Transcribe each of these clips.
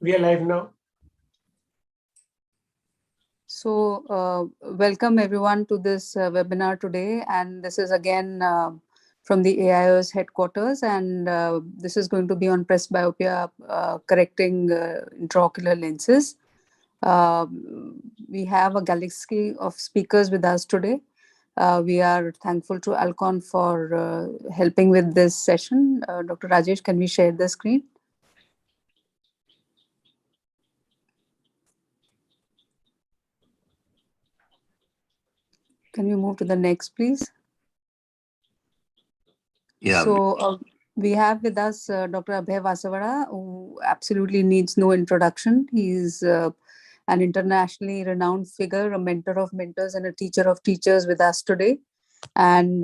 We are live now. So, welcome everyone to this webinar today. And this is again from the AIOS headquarters. And this is going to be on presbyopia correcting intraocular lenses. We have a galaxy of speakers with us today. We are thankful to Alcon for helping with this session. Dr. Rajesh, can we share the screen? Can you move to the next, please? Yeah. So we have with us Dr. Abhay Vasavada, who absolutely needs no introduction. He's an internationally renowned figure, a mentor of mentors, and a teacher of teachers with us today. And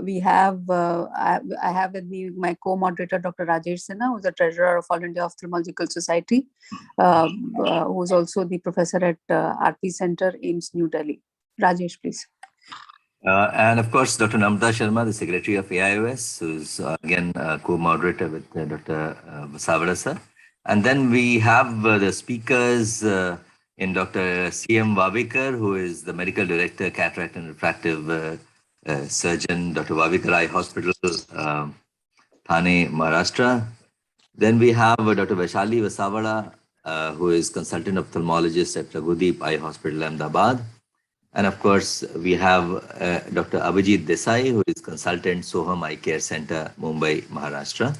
we have, I have with me my co-moderator, Dr. Rajesh Sinha, who's the treasurer of All India Ophthalmological Society, who's also the professor at RP Center, AIIMS, New Delhi. Rajesh, please. And of course, Dr. Namrata Sharma, the secretary of AIOS, who's again co-moderator with Dr. Vasavada sir. And then we have the speakers in Dr. C.M. Wavekar, who is the medical director, cataract and refractive surgeon, Dr. Wavekar Eye Hospital, Thane, Maharashtra. Then we have Dr. Vaishali Vasavada, who is consultant ophthalmologist at Raghudeep Eye Hospital, Ahmedabad. And of course, we have Dr. Abhijit Desai, who is consultant Soham Eye Care Center, Mumbai, Maharashtra.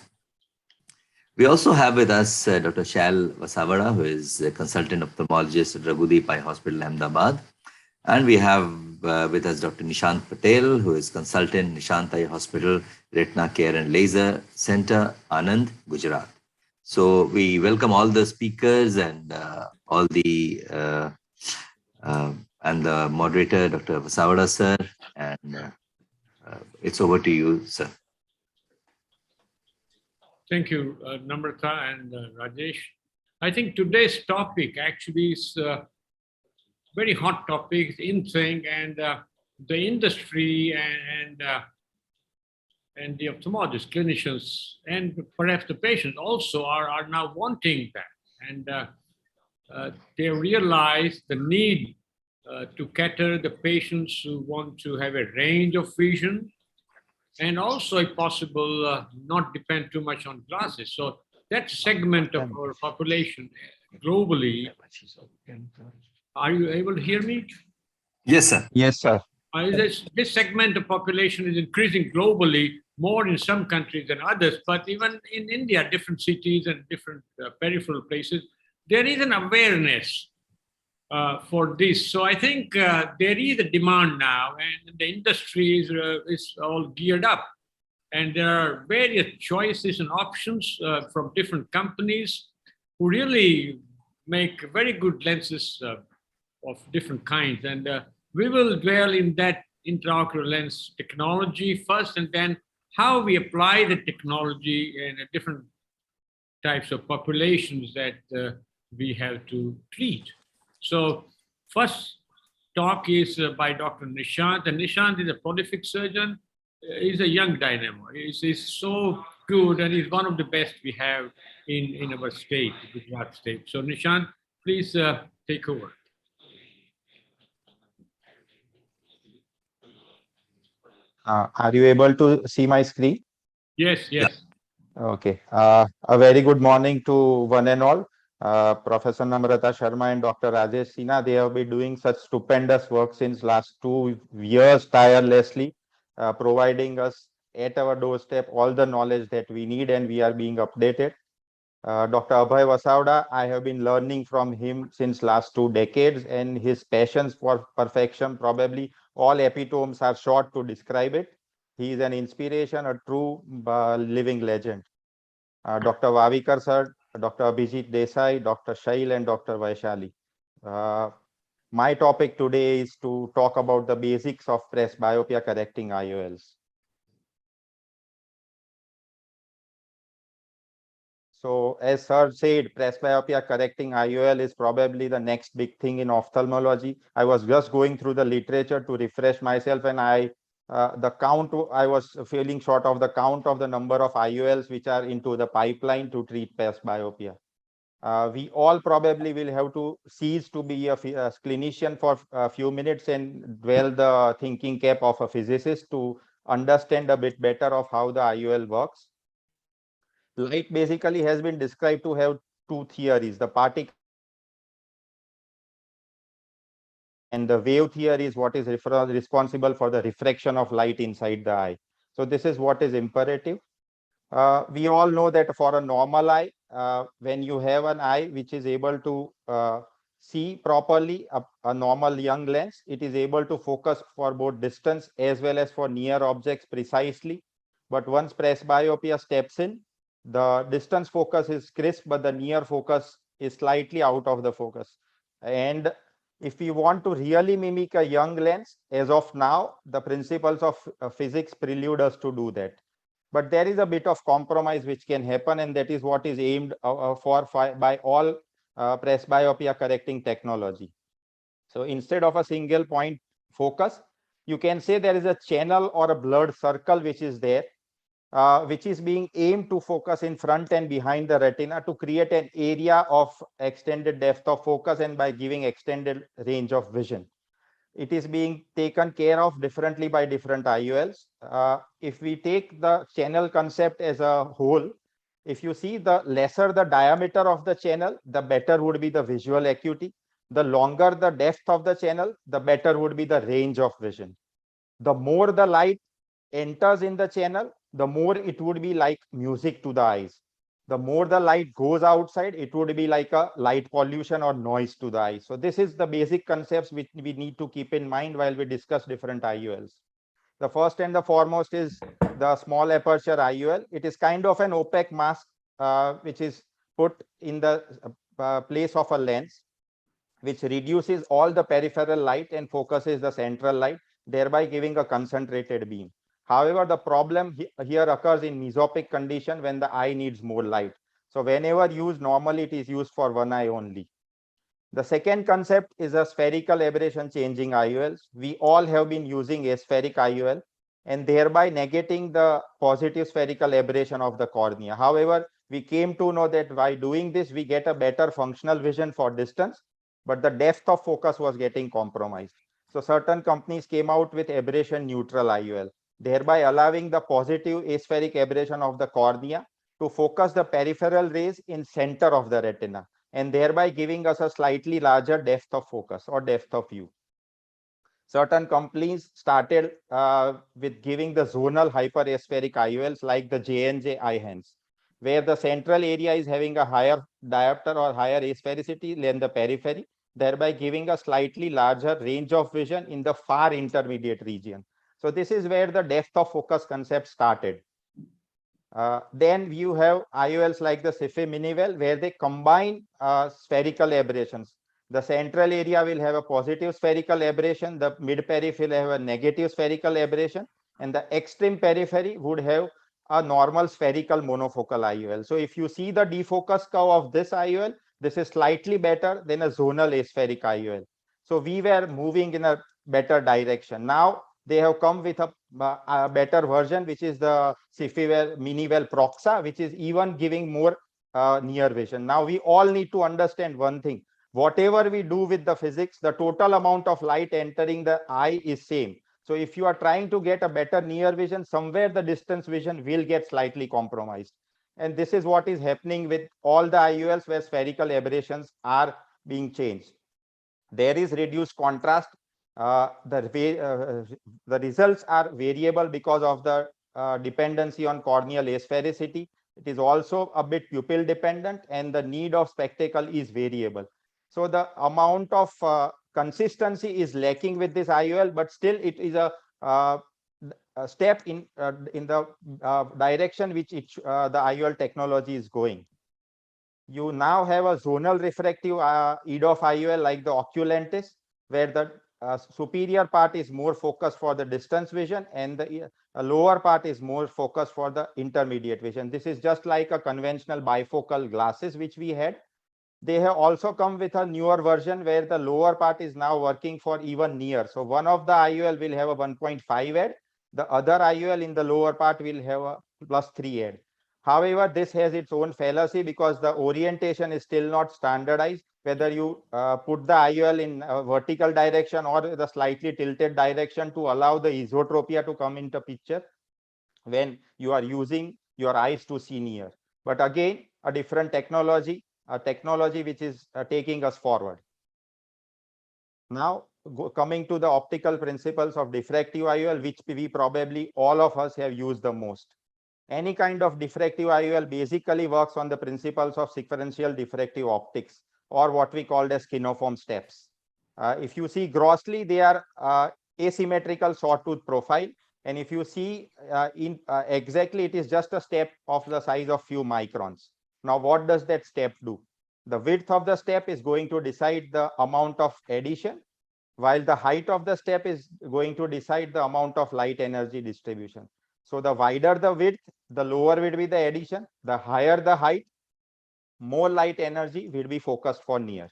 We also have with us Dr. Shal Vasavada, who is a consultant ophthalmologist at Raghudeep Eye Hospital, Ahmedabad. And we have with us Dr. Nishant Patel, who is consultant Nishant Eye Hospital, Retina Care and Laser Center, Anand, Gujarat. So we welcome all the speakers and all the and the moderator, Dr. Vasavada sir, and it's over to you, sir. Thank you, Namrata and Rajesh. I think today's topic actually is a very hot topic in thing, and the industry and the ophthalmologists, clinicians, and perhaps the patients also are now wanting that, and they realize the need to cater the patients who want to have a range of vision, and also, if possible, not depend too much on glasses. So that segment of our population globally, are you able to hear me? Yes, sir. Yes, sir. This segment of population is increasing globally, more in some countries than others, but even in India, different cities and different peripheral places, there is an awareness for this. So I think there is a demand now, and the industry is all geared up. And there are various choices and options from different companies who really make very good lenses of different kinds. And we will dwell in that intraocular lens technology first, and then how we apply the technology in different types of populations that we have to treat. So first talk is by Dr. Nishant, and Nishant is a prolific surgeon. He's a young dynamo. He's so good, and he's one of the best we have in our state, Gujarat state. So Nishant, please take over. Are you able to see my screen? Yes, yes. Okay. A very good morning to one and all. Professor Namrata Sharma and Dr. Rajesh Sinha, they have been doing such stupendous work since last 2 years tirelessly, providing us at our doorstep all the knowledge that we need, and we are being updated. Dr. Abhay Vasavada, I have been learning from him since last 2 decades, and his passions for perfection, probably all epitomes are short to describe it. He is an inspiration, a true living legend. Dr. Wavekar sir, Dr. Abhijit Desai, Dr. Shail, and Dr. Vaishali. My topic today is to talk about the basics of presbyopia correcting IOLs. So as sir said, presbyopia correcting IOL is probably the next big thing in ophthalmology. I was just going through the literature to refresh myself, and I was feeling short of the count of the number of IOLs which are into the pipeline to treat presbyopia. We all probably will have to cease to be a clinician for a few minutes and dwell the thinking cap of a physicist to understand a bit better of how the IOL works. Light basically has been described to have two theories, the particle and the wave theory is what is responsible for the refraction of light inside the eye. So this is what is imperative. We all know that for a normal eye, when you have an eye which is able to see properly, a normal young lens, it is able to focus for both distance as well as for near objects precisely. But once presbyopia steps in, the distance focus is crisp, but the near focus is slightly out of the focus. And if we want to really mimic a young lens, as of now, the principles of physics prelude us to do that. But there is a bit of compromise which can happen, and that is what is aimed for by all presbyopia correcting technology. So instead of a single point focus, you can say there is a channel or a blurred circle which is there, which is being aimed to focus in front and behind the retina to create an area of extended depth of focus and by giving extended range of vision. It is being taken care of differently by different IOLs. If we take the channel concept as a whole, if you see, the lesser the diameter of the channel, the better would be the visual acuity. The longer the depth of the channel, the better would be the range of vision. The more the light enters in the channel, the more it would be like music to the eyes. The more the light goes outside, it would be like a light pollution or noise to the eye. So this is the basic concepts which we need to keep in mind while we discuss different IOLs. The first and the foremost is the small aperture IOL. It is kind of an opaque mask which is put in the place of a lens, which reduces all the peripheral light and focuses the central light, thereby giving a concentrated beam. However, the problem here occurs in mesopic condition when the eye needs more light. So whenever used, normally it is used for one eye only. The second concept is a spherical aberration changing IOLs. We all have been using aspheric IOL and thereby negating the positive spherical aberration of the cornea. However, we came to know that by doing this, we get a better functional vision for distance, but the depth of focus was getting compromised. So certain companies came out with aberration neutral IOL, thereby allowing the positive aspheric aberration of the cornea to focus the peripheral rays in center of the retina, and thereby giving us a slightly larger depth of focus or depth of view. Certain companies started with giving the zonal hyperaspheric IOLs like the J&J Eyehance, where the central area is having a higher diopter or higher asphericity than the periphery, thereby giving a slightly larger range of vision in the far intermediate region. So this is where the depth of focus concept started. Then you have IOLs like the Cephei Minivel, where they combine spherical aberrations. The central area will have a positive spherical aberration, the mid periphery will have a negative spherical aberration, and the extreme periphery would have a normal spherical monofocal IOL. So if you see the defocus curve of this IOL, this is slightly better than a zonal aspheric IOL. So we were moving in a better direction. Now they have come with a better version, which is the Cephei Minivel Proxa, which is even giving more near vision. Now we all need to understand one thing. Whatever we do with the physics, the total amount of light entering the eye is same. So if you are trying to get a better near vision, somewhere the distance vision will get slightly compromised. And this is what is happening with all the IOLs where spherical aberrations are being changed. There is reduced contrast. The results are variable because of the dependency on corneal asphericity. It is also a bit pupil dependent, and the need of spectacle is variable. So the amount of consistency is lacking with this IOL, but still it is a step in the direction which the IOL technology is going. You now have a zonal refractive EDOF IOL like the Oculentis, where the superior part is more focused for the distance vision and the lower part is more focused for the intermediate vision. This is just like a conventional bifocal glasses which we had. They have also come with a newer version where the lower part is now working for even near. So one of the IOL will have a 1.5 ad. The other IOL in the lower part will have a +3 ad. However, this has its own fallacy because the orientation is still not standardized, whether you put the IOL in a vertical direction or the slightly tilted direction to allow the esotropia to come into picture when you are using your eyes to see near. But again, a different technology, a technology which is taking us forward. Now, coming to the optical principles of diffractive IOL, which we probably all of us have used the most. Any kind of diffractive IOL basically works on the principles of sequential diffractive optics, or what we called as kinoform steps. If you see grossly, they are asymmetrical sawtooth profile. And if you see exactly, it is just a step of the size of few microns. Now, what does that step do? The width of the step is going to decide the amount of addition, while the height of the step is going to decide the amount of light energy distribution. So the wider the width, the lower will be the addition. The higher the height, more light energy will be focused for near.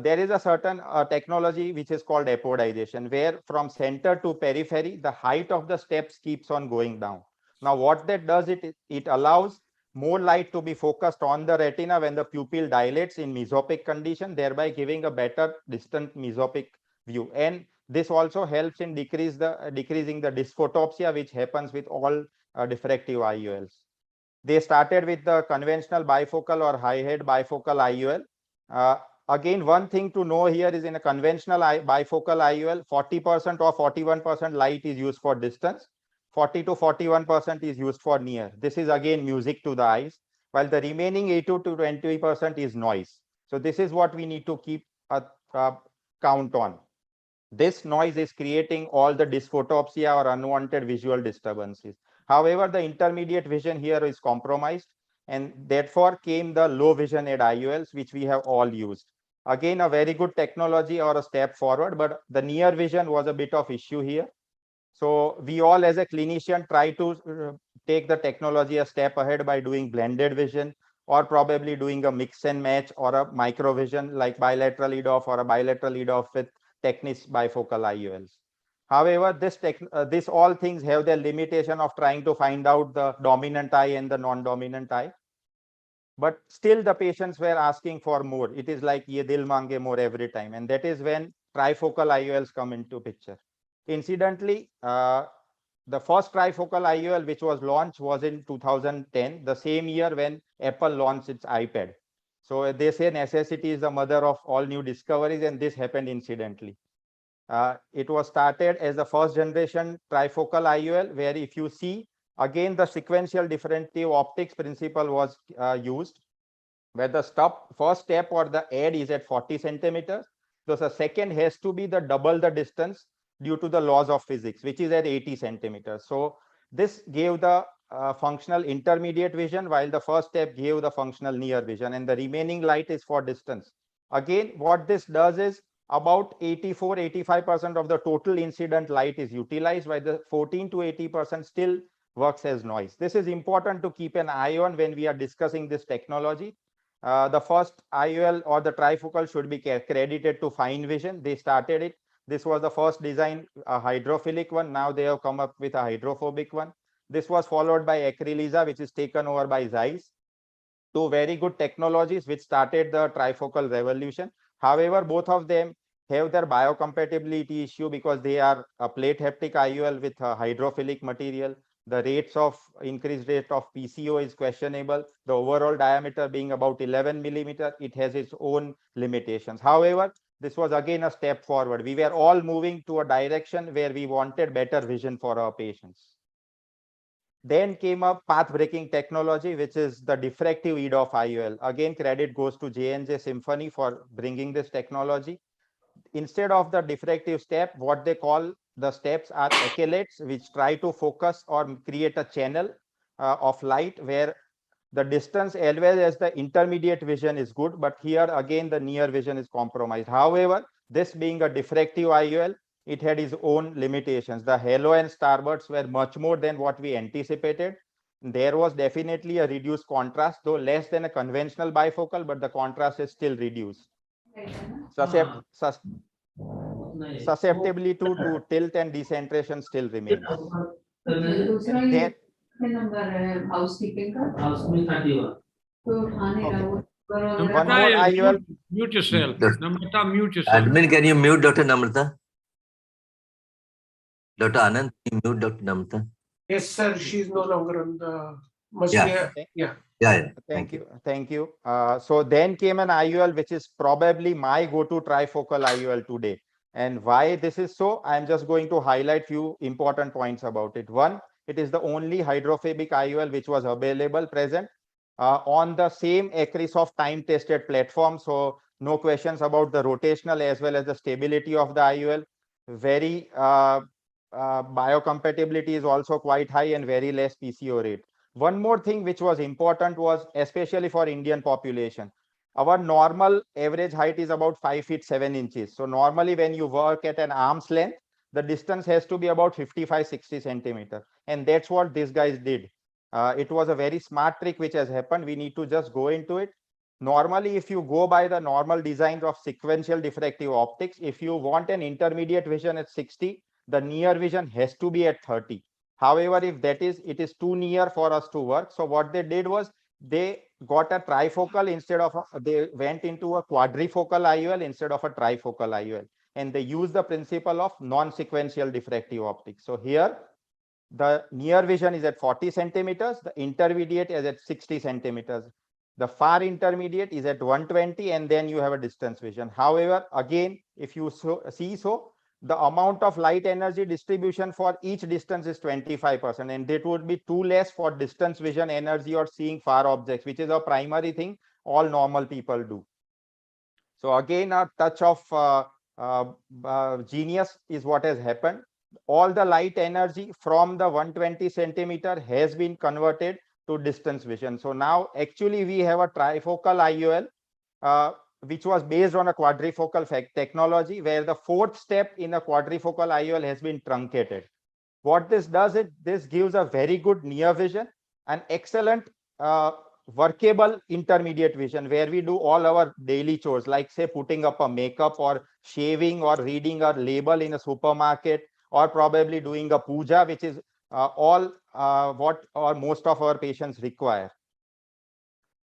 There is a certain technology which is called apodization, where from center to periphery, the height of the steps keeps on going down. Now, what that does, it allows more light to be focused on the retina when the pupil dilates in mesopic condition, thereby giving a better distant mesopic view. And this also helps in decreasing the dysphotopsia, which happens with all diffractive IOLs. They started with the conventional bifocal or high head bifocal IOL. Again, one thing to know here is in a conventional bifocal IOL, 40% or 41% light is used for distance, 40 to 41% is used for near. This is again music to the eyes, while the remaining 80 to 20% is noise. So this is what we need to keep a count on. This noise is creating all the dysphotopsia or unwanted visual disturbances. However, the intermediate vision here is compromised, and therefore came the low vision aid IOLs, which we have all used. Again, a very good technology or a step forward, but the near vision was a bit of issue here. So we all as a clinician try to take the technology a step ahead by doing blended vision, or probably doing a mix and match or a micro vision like bilateral EDOF or a bilateral EDOF with Technis bifocal IOLs. However, this all things have their limitation of trying to find out the dominant eye and the non-dominant eye. But still the patients were asking for more. It is like ye dil mange more every time. And that is when trifocal IOLs come into picture. Incidentally, the first trifocal IOL which was launched was in 2010, the same year when Apple launched its iPad. So they say necessity is the mother of all new discoveries, and this happened incidentally. It was started as the first generation trifocal IOL, where if you see, again, the sequential diffractive optics principle was used, where the first step or the aid is at 40 centimeters. So the second has to be the double the distance due to the laws of physics, which is at 80 centimeters. So this gave the functional intermediate vision, while the first step gave the functional near vision, and the remaining light is for distance. Again, what this does is about 84-85% of the total incident light is utilized, while the 14 to 80% still works as noise. This is important to keep an eye on when we are discussing this technology. The first IOL or the trifocal should be credited to Fine Vision. They started it. This was the first design, a hydrophilic one. Now they have come up with a hydrophobic one. This was followed by Acrylisa, which is taken over by Zeiss. Two very good technologies which started the trifocal revolution. However, both of them have their biocompatibility issue because they are a plate haptic IOL with a hydrophilic material. The increased rate of PCO is questionable. The overall diameter being about 11 millimeter, it has its own limitations. However, this was again a step forward. We were all moving to a direction where we wanted better vision for our patients. Then came a path-breaking technology, which is the diffractive EDOF IOL. Again, credit goes to J&J Symphony for bringing this technology. Instead of the diffractive step, what they call the steps are achelates, which try to focus or create a channel of light where the distance as well as the intermediate vision is good, but here again the near vision is compromised. However, this being a diffractive IOL, it had its own limitations. The halo and starbursts were much more than what we anticipated. There was definitely a reduced contrast, though less than a conventional bifocal, but the contrast is still reduced. Susceptibility to tilt and decentration still remains. housekeeping house में 31 Namrata, One more IOL. mute yourself. Namrata, mute yourself. Admin, can you mute Dr. Namrata? Dr. Anand, can you mute Dr. Namrata? Yes, sir. She's no longer on the. Must Yeah. be yeah. Yeah. Thank you. Thank you. So then came an IOL, which is probably my go-to trifocal IOL today. And why this is so, I'm just going to highlight few important points about it. One, it is the only hydrophobic IOL which was available present on the same acris of time-tested platform. So no questions about the rotational as well as the stability of the IOL. Very biocompatibility is also quite high and very less PCO rate. One more thing which was important was, especially for Indian population, our normal average height is about 5 feet 7 inches. So normally when you work at an arm's length, the distance has to be about 55-60 centimeters. And that's what these guys did. It was a very smart trick which has happened. We need to just go into it. Normally, if you go by the normal designs of sequential diffractive optics, if you want an intermediate vision at 60, the near vision has to be at 30. However, if it is too near for us to work. So what they did was they got a trifocal instead of they went into a quadrifocal IOL instead of a trifocal IOL, and they use the principle of non-sequential diffractive optics. So here the near vision is at 40 centimeters, the intermediate is at 60 centimeters, the far intermediate is at 120, and then you have a distance vision. However, again, if you see the amount of light energy distribution for each distance is 25%, and it would be too less for distance vision energy or seeing far objects, which is a primary thing all normal people do. So again, a touch of genius is what has happened. All the light energy from the 120 centimeter has been converted to distance vision. So now actually we have a trifocal IOL, which was based on a quadrifocal technology, where the fourth step in a quadrifocal IOL has been truncated. What this does is this gives a very good near vision, an excellent workable intermediate vision, where we do all our daily chores, like say putting up a makeup or shaving or reading a label in a supermarket, or probably doing a puja, which is all what or most of our patients require.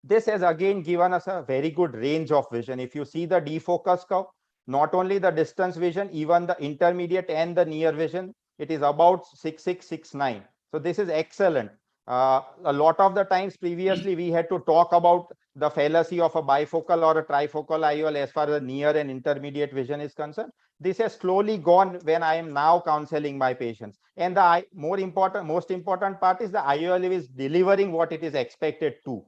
This has again given us a very good range of vision. If you see the defocus curve, not only the distance vision, even the intermediate and the near vision, it is about 6669. So this is excellent. A lot of the times previously we had to talk about the fallacy of a bifocal or a trifocal IOL as far as the near and intermediate vision is concerned. This has slowly gone when I am now counseling my patients. And the most important part is the IOL is delivering what it is expected to.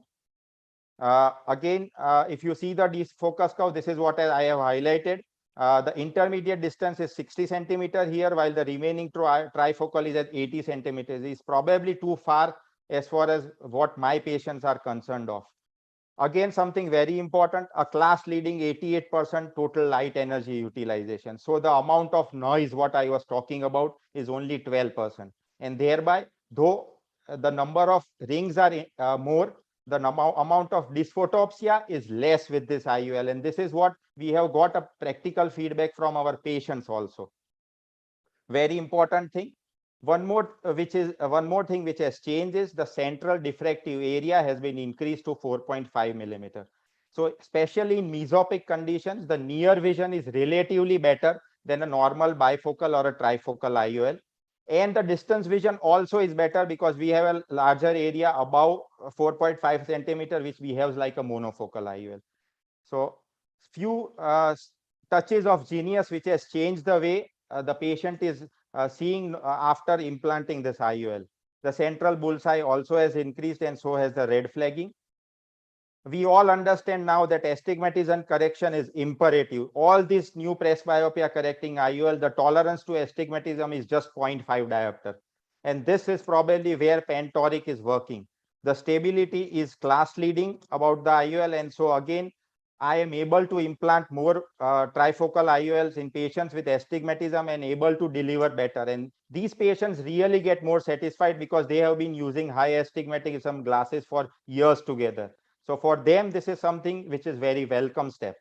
Again, if you see the defocus curve, this is what I have highlighted. The intermediate distance is 60 centimeters here, while the remaining trifocal is at 80 centimeters. It's probably too far as far as what my patients are concerned of. Again, something very important, a class leading 88% total light energy utilization. So the amount of noise, what I was talking about, is only 12%. And thereby, though the number of rings are more, the amount of dysphotopsia is less with this IOL. And this is what we have got a practical feedback from our patients also. Very important thing. One more thing which has changed is the central diffractive area has been increased to 4.5 millimeter. So especially in mesopic conditions, the near vision is relatively better than a normal bifocal or a trifocal IOL. And the distance vision also is better because we have a larger area above 4.5 centimeter, which we have like a monofocal IOL. So few touches of genius which has changed the way the patient is seeing after implanting this IOL. The central bullseye also has increased, and so has the red flagging. We all understand now that astigmatism correction is imperative. All these new presbyopia correcting IOL, the tolerance to astigmatism is just 0.5 diopter. And this is probably where Toric is working. The stability is class leading about the IOL. And so again, I am able to implant more trifocal IOLs in patients with astigmatism and able to deliver better. And these patients really get more satisfied because they have been using high astigmatism glasses for years together. So for them, this is something which is very welcome step.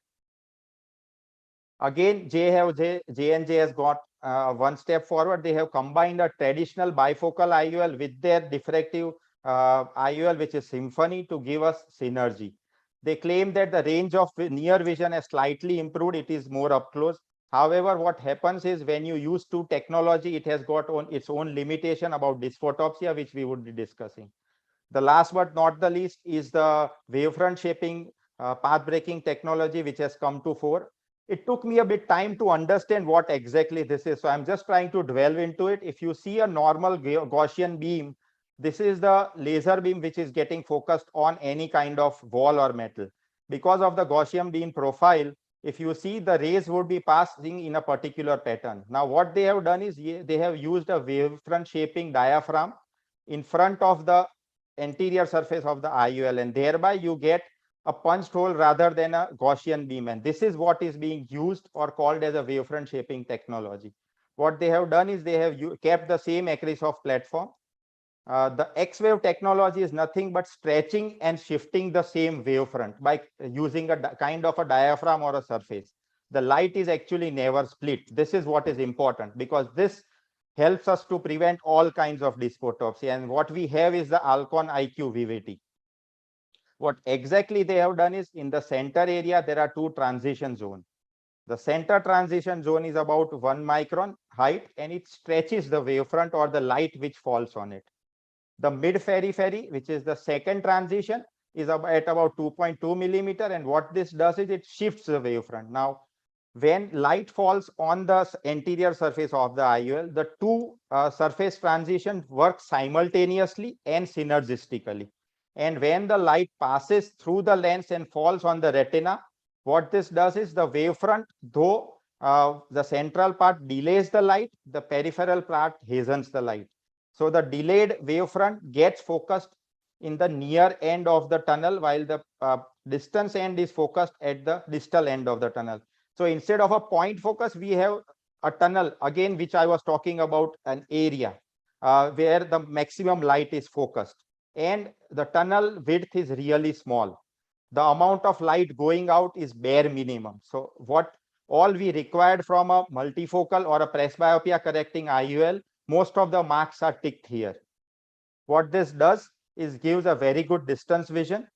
Again, J&J has got one step forward. They have combined a traditional bifocal IOL with their diffractive IOL, which is Symphony, to give us synergy. They claim that the range of near vision has slightly improved. It is more up close. However, what happens is when you use two technology, it has got its own limitation about dysphotopsia, which we would be discussing. The last but not the least is the wavefront shaping path breaking technology, which has come to fore. It took me a bit time to understand what exactly this is. So I'm just trying to delve into it. If you see a normal Gaussian beam, this is the laser beam which is getting focused on any kind of wall or metal. Because of the Gaussian beam profile, if you see, the rays would be passing in a particular pattern. Now, what they have done is they have used a wavefront shaping diaphragm in front of the anterior surface of the IOL, and thereby you get a punched hole rather than a Gaussian beam. And this is what is being used or called as a wavefront shaping technology. What they have done is they have kept the same accuracy of platform. The X-wave technology is nothing but stretching and shifting the same wavefront by using a kind of a diaphragm or a surface. The light is actually never split. This is what is important, because this helps us to prevent all kinds of dysphotopsia. And what we have is the Alcon IQ VVT. What exactly they have done is, in the center area, there are two transition zones. The center transition zone is about 1 micron height, and it stretches the wavefront or the light which falls on it. The mid periphery, which is the second transition, is at about 2.2 millimeter. And what this does is it shifts the wavefront. Now, when light falls on the anterior surface of the IOL, the two surface transitions work simultaneously and synergistically. And when the light passes through the lens and falls on the retina, what this does is the wavefront, though the central part delays the light, the peripheral part hastens the light. So the delayed wavefront gets focused in the near end of the tunnel, while the distance end is focused at the distal end of the tunnel. So instead of a point focus, we have a tunnel, again, which I was talking about, an area where the maximum light is focused. And the tunnel width is really small. The amount of light going out is bare minimum. So what all we required from a multifocal or a presbyopia correcting IOL, most of the marks are ticked here. What this does is gives a very good distance vision,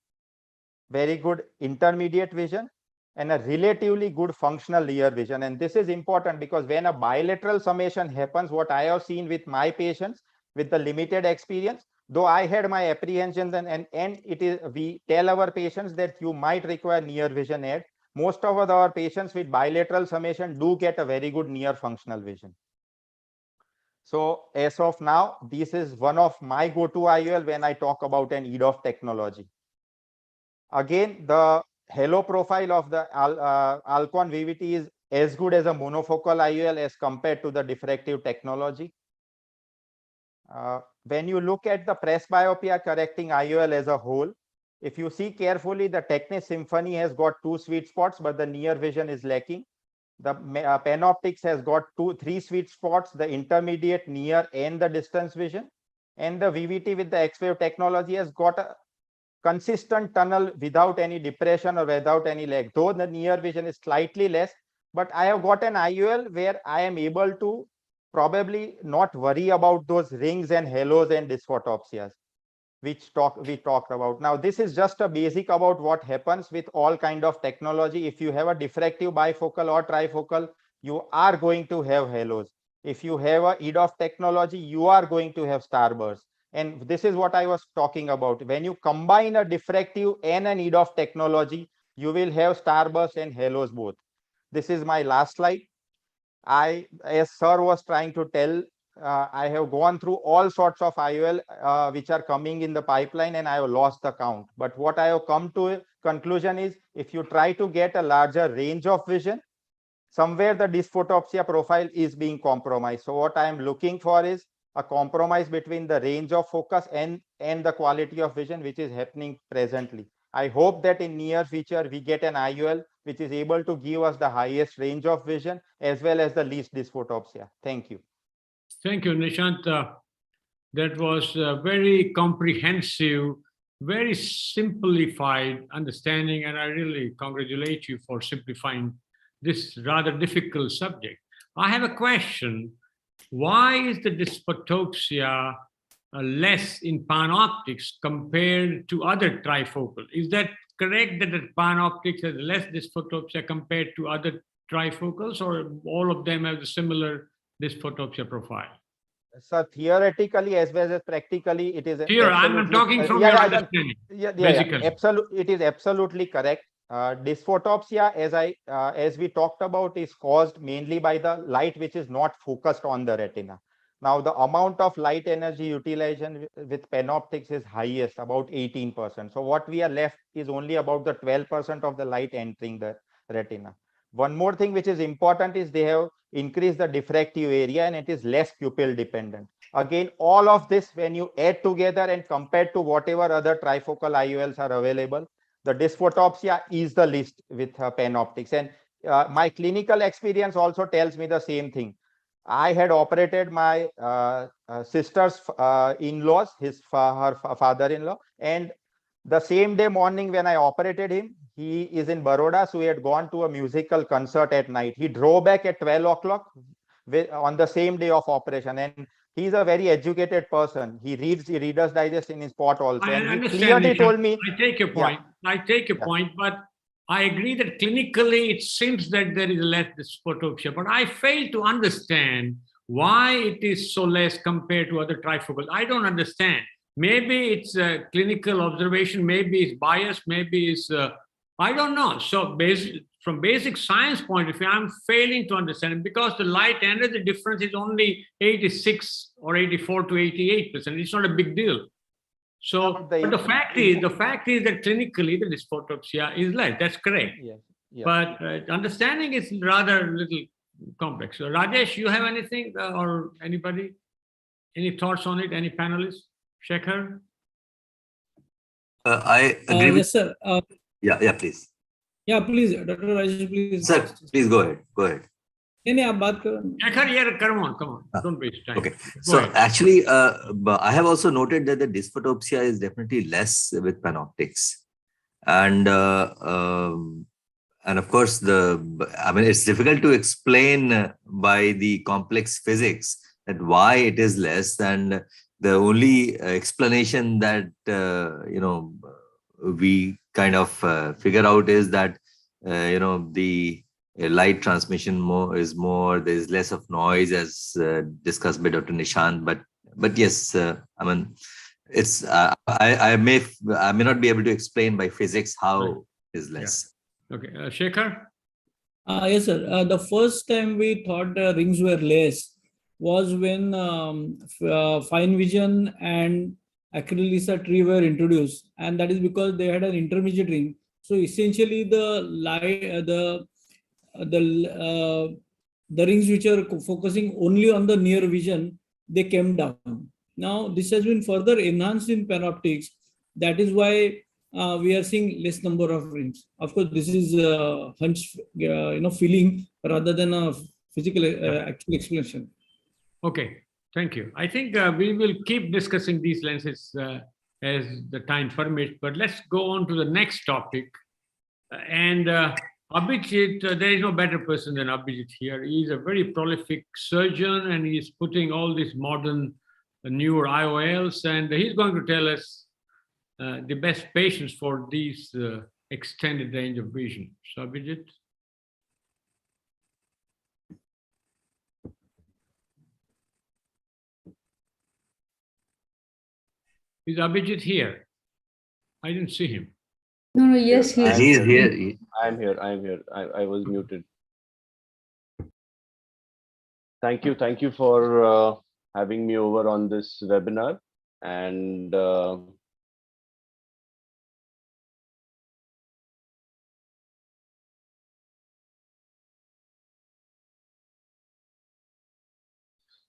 very good intermediate vision, and a relatively good functional near vision. And this is important because when a bilateral summation happens, what I have seen with my patients with the limited experience, though I had my apprehensions, and it is, we tell our patients that you might require near vision aid. Most of our patients with bilateral summation do get a very good near functional vision. So as of now, this is one of my go-to IOL when I talk about an EDOF technology. Again, the halo profile of the Alcon VVT is as good as a monofocal IOL as compared to the diffractive technology. When you look at the presbyopia correcting IOL as a whole, if you see carefully, the Technic Symphony has got two sweet spots, but the near vision is lacking. The Panoptics has got three sweet spots, the intermediate, near, and the distance vision. And the VVT with the X-wave technology has got a consistent tunnel without any depression or without any lag, though the near vision is slightly less. But I have got an IOL where I am able to probably not worry about those rings and halos and dysphotopsias, which we talked about. Now, this is just a basic about what happens with all kind of technology. If you have a diffractive bifocal or trifocal, you are going to have halos. If you have a EDOF technology, you are going to have starbursts. And this is what I was talking about. When you combine a diffractive and an EDOF technology, you will have starbursts and halos both. This is my last slide. As sir was trying to tell, I have gone through all sorts of IOL which are coming in the pipeline, and I have lost the count. But what I have come to a conclusion is, if you try to get a larger range of vision, somewhere the dysphotopsia profile is being compromised. So what I am looking for is a compromise between the range of focus and the quality of vision, which is happening presently. I hope that in near future we get an IOL which is able to give us the highest range of vision as well as the least dysphotopsia. Thank you. Thank you, Nishant. That was a very comprehensive, very simplified understanding, and I really congratulate you for simplifying this rather difficult subject. I have a question. Why is the dysphotopsia less in panoptics compared to other trifocal? Is that correct, that the panoptics has less dysphotopsia compared to other trifocals, or all of them have a similar dysphotopsia profile? So theoretically as well as practically, it is Here, I'm talking from your understanding. Absolutely, it is absolutely correct. Dysphotopsia, as we talked about, is caused mainly by the light which is not focused on the retina. Now, the amount of light energy utilization with panoptics is highest, about 18%. So what we are left is only about the 12% of the light entering the retina. One more thing which is important is they have increased the diffractive area and it is less pupil dependent. Again, all of this, when you add together and compared to whatever other trifocal IOLs are available, the dysphotopsia is the least with panoptics. And my clinical experience also tells me the same thing. I had operated my sister's in-laws, her father-in-law, and the same day morning when I operated him, he is in Baroda, so he had gone to a musical concert at night. He drove back at 12 o'clock on the same day of operation, and he's a very educated person. He reads the Reader's Digest in his spot also. And he clearly told me. I take your point. Yeah. I take your point, but I agree that clinically it seems that there is less dysphotopsia, but I fail to understand why it is so less compared to other trifocals. I don't understand. Maybe it's a clinical observation, maybe it's bias, maybe it's, I don't know. So from basic science point of view, I'm failing to understand it because the light energy difference is only 86 or 84 to 88%. It's not a big deal. So but the fact is that clinically the dysphotopsia is less. That's correct. Yes. Yes. But understanding is rather a little complex. So Rajesh, you have anything or anybody? Any thoughts on it? Any panelists? Shekhar? I agree with... Yes, sir. Yeah, please. Yeah, please, Dr. Rajesh, please. Sir, please go ahead. Go ahead. Shekhar, yeah, come on. Don't waste time. Okay. So actually, I have also noted that the dysphotopsia is definitely less with panoptics. And of course, it's difficult to explain by the complex physics that why it is less. And the only explanation that, we kind of figure out is that, the light transmission is more, there's less of noise as discussed by Dr. Nishant. But yes, it's, I may not be able to explain by physics how it is less. Yeah. Okay, Shekhar? Yes, sir. The first time we thought the rings were less was when fine vision and acrylisa tree were introduced, and that is because they had an intermediate ring. So essentially, the light, the rings which are focusing only on the near vision, they came down. Now this has been further enhanced in panoptics. That is why we are seeing less number of rings. Of course, this is a hunch, feeling rather than a physical actual explanation. Okay, thank you. I think we will keep discussing these lenses as the time permits, but let's go on to the next topic. And Abhijit, there is no better person than Abhijit here. He is a very prolific surgeon and he is putting all these modern newer IOLs, and he's going to tell us the best patients for these extended range of vision. So Abhijit. Is Abhijit here? I didn't see him. No, yes, he is here. I'm here. I was muted. Thank you for having me over on this webinar. And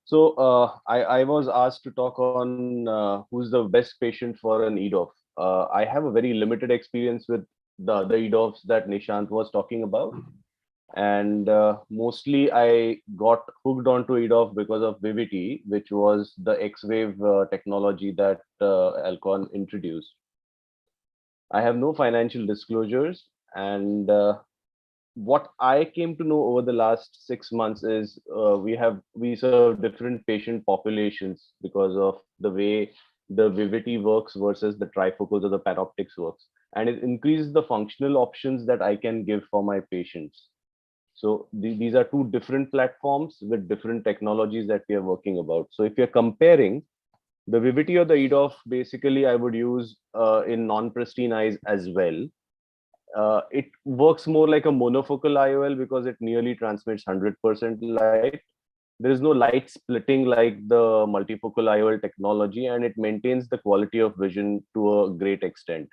so I was asked to talk on who's the best patient for an EDOF. I have a very limited experience with the other EDOFs that Nishant was talking about. And mostly I got hooked onto EDOF because of Vivity, which was the X-Wave technology that Alcon introduced. I have no financial disclosures, and what I came to know over the last 6 months is we serve different patient populations because of the way the Vivity works versus the trifocals or the panoptics works, and it increases the functional options that I can give for my patients. So these are two different platforms with different technologies that we are working about. So if you're comparing the Vivity or the EDOF, basically I would use in non-pristine eyes as well. It works more like a monofocal IOL because it nearly transmits 100% light. There is no light splitting like the multifocal IOL technology, and it maintains the quality of vision to a great extent.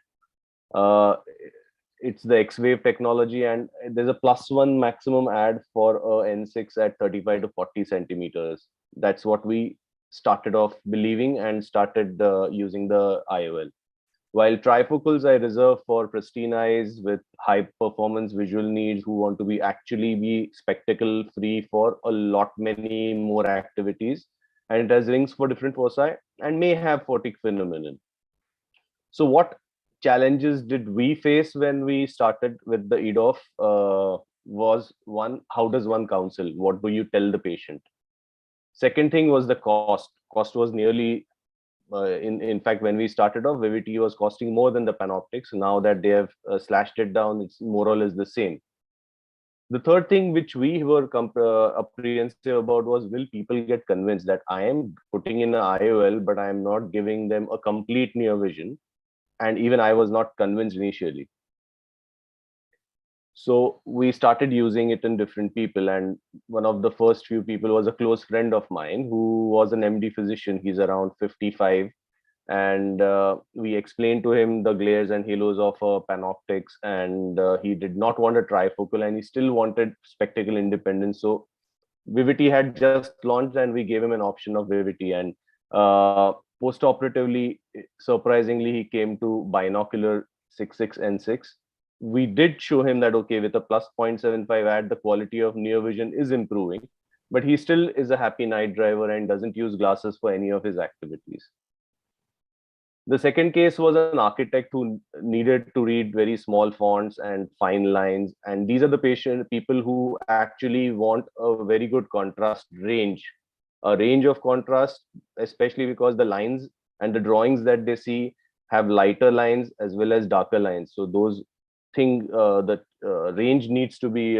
It's the X-Wave technology, and there's a +1 maximum add for a N6 at 35 to 40 centimeters. That's what we started off believing and started using the IOL. While trifocals I reserve for pristine eyes with high performance visual needs who want to be spectacle free for a lot many more activities, and it has rings for different foci and may have photic phenomenon. So what challenges did we face when we started with the EDOF? Was one, how does one counsel? What do you tell the patient? Second thing was the cost. Cost was nearly in fact, when we started off, Vivity was costing more than the Panoptics. Now that they have slashed it down, it's more or less the same. The third thing which we were apprehensive about was, will people get convinced that I am putting in an IOL, but I am not giving them a complete near vision? And even I was not convinced initially. So we started using it in different people, and one of the first few people was a close friend of mine who was an MD physician. He's around 55, and we explained to him the glares and halos of panoptics, and he did not want a trifocal, and he still wanted spectacle independence. So Vivity had just launched, and we gave him an option of Vivity, and post-operatively, surprisingly, he came to binocular 6.6 N6. We did show him that, okay, with a +0.75 add, the quality of near vision is improving, but he still is a happy night driver and doesn't use glasses for any of his activities. The second case was an architect who needed to read very small fonts and fine lines. And these are the people who actually want a very good contrast range, a range of contrast, especially because the lines and the drawings that they see have lighter lines as well as darker lines. So those things, the range needs to be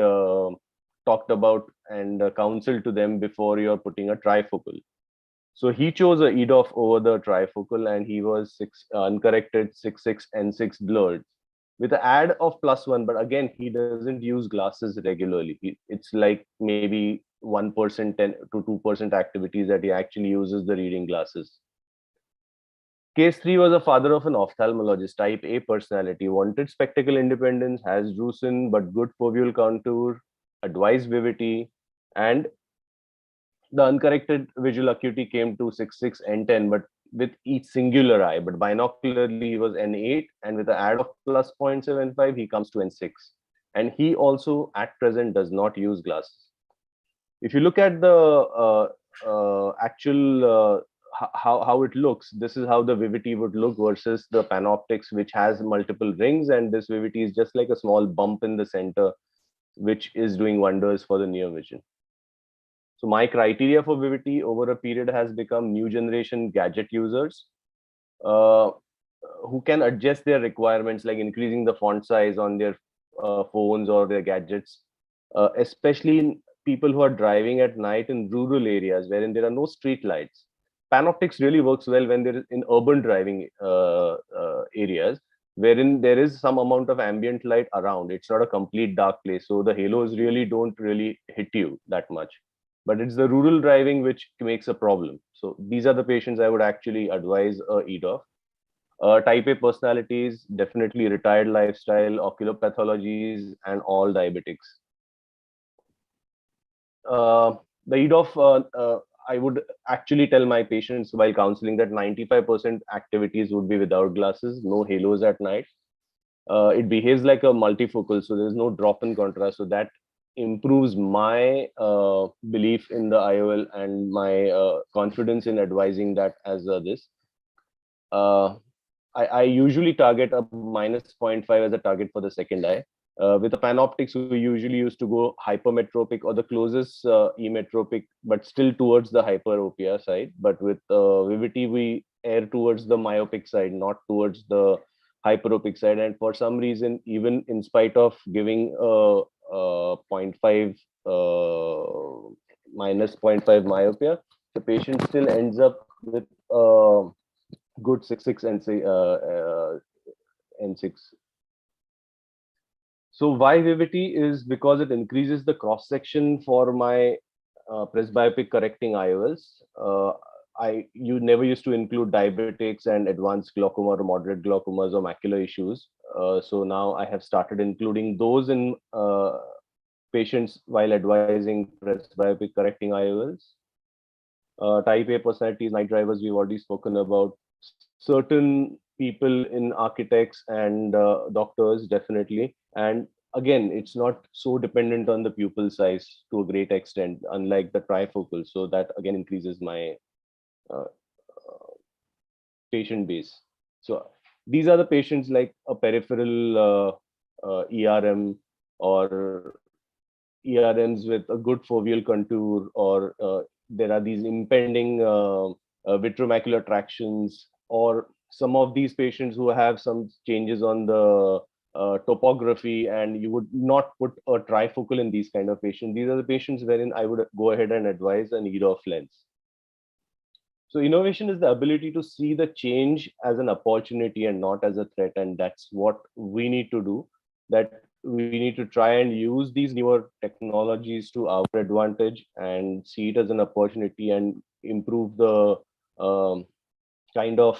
talked about and counseled to them before you're putting a trifocal. So he chose a EDOF over the trifocal, and he was uncorrected 6.6 N6 blurred with an add of +1. But again, he doesn't use glasses regularly. It's like maybe 1%, 10 to 2% activities that he actually uses the reading glasses. Case 3 was a father of an ophthalmologist, type A personality, wanted spectacle independence, has drusen, but good foveal contour, advised Vivity, and the uncorrected visual acuity came to 6.6 N10, but with each singular eye. But binocularly, he was N8, and with an add of +0.75, he comes to N6. And he also, at present, does not use glasses. If you look at the actual how it looks, this is how the Vivity would look versus the Panoptics, which has multiple rings, and this Vivity is just like a small bump in the center, which is doing wonders for the near vision. So my criteria for Vivity over a period has become new generation gadget users who can adjust their requirements, like increasing the font size on their phones or their gadgets, especially in people who are driving at night in rural areas wherein there are no street lights. Panoptics really works well when there is in urban driving areas wherein there is some amount of ambient light around. It's not a complete dark place, so the halos really don't really hit you that much. But it's the rural driving which makes a problem. So these are the patients I would actually advise EDOF. Type A personalities, definitely retired lifestyle, ocular pathologies, and all diabetics. The EDOF, I would actually tell my patients while counseling that 95% activities would be without glasses, no halos at night. It behaves like a multifocal, so there's no drop in contrast. So that improves my belief in the IOL and my confidence in advising that as this. I usually target a -0.5 as a target for the second eye. With the panoptics, we usually used to go hypermetropic or the closest emetropic, but still towards the hyperopia side. But with Vivity, we err towards the myopic side, not towards the hyperopic side. And for some reason, even in spite of giving 0.5 minus 0.5 myopia, the patient still ends up with good 6 and N6. So why Vivity is because it increases the cross section for my presbyopic correcting IOLs. You never used to include diabetics and advanced glaucoma or moderate glaucomas or macular issues. So now I have started including those in patients while advising presbyopic correcting IOLs. Type A personalities, night drivers, we've already spoken about. Certain people in architects and doctors, definitely. And again, it's not so dependent on the pupil size to a great extent, unlike the trifocal. So that again increases my patient base. So these are the patients like a peripheral ERM or ERMs with a good foveal contour, or there are these impending vitreomacular tractions, or some of these patients who have some changes on the topography, and you would not put a trifocal in these kind of patients. These are the patients wherein I would go ahead and advise an EDOF lens. So innovation is the ability to see the change as an opportunity and not as a threat. And that's what we need to do, that we need to try and use these newer technologies to our advantage and see it as an opportunity and improve the kind of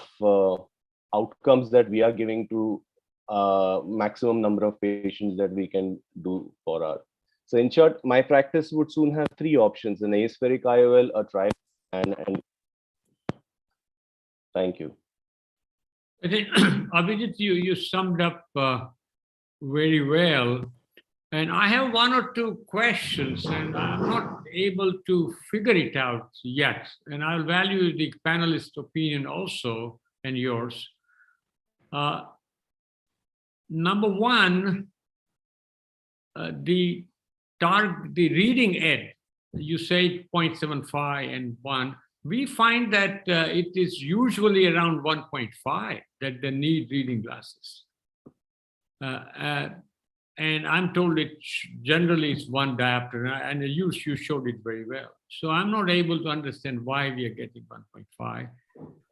outcomes that we are giving to maximum number of patients that we can do for our. So in short, my practice would soon have 3 options: an aspheric IOL, a tri, and thank you. I think, Abhijit, you summed up very well. And I have 1 or 2 questions, and I'm not able to figure it out yet. And I'll value the panelist opinion also, and yours. Number 1, the reading edge, you say 0.75 and 1. We find that it is usually around 1.5 that they need reading glasses. And I'm told it generally is 1 diopter, and you showed it very well. So I'm not able to understand why we are getting 1.5.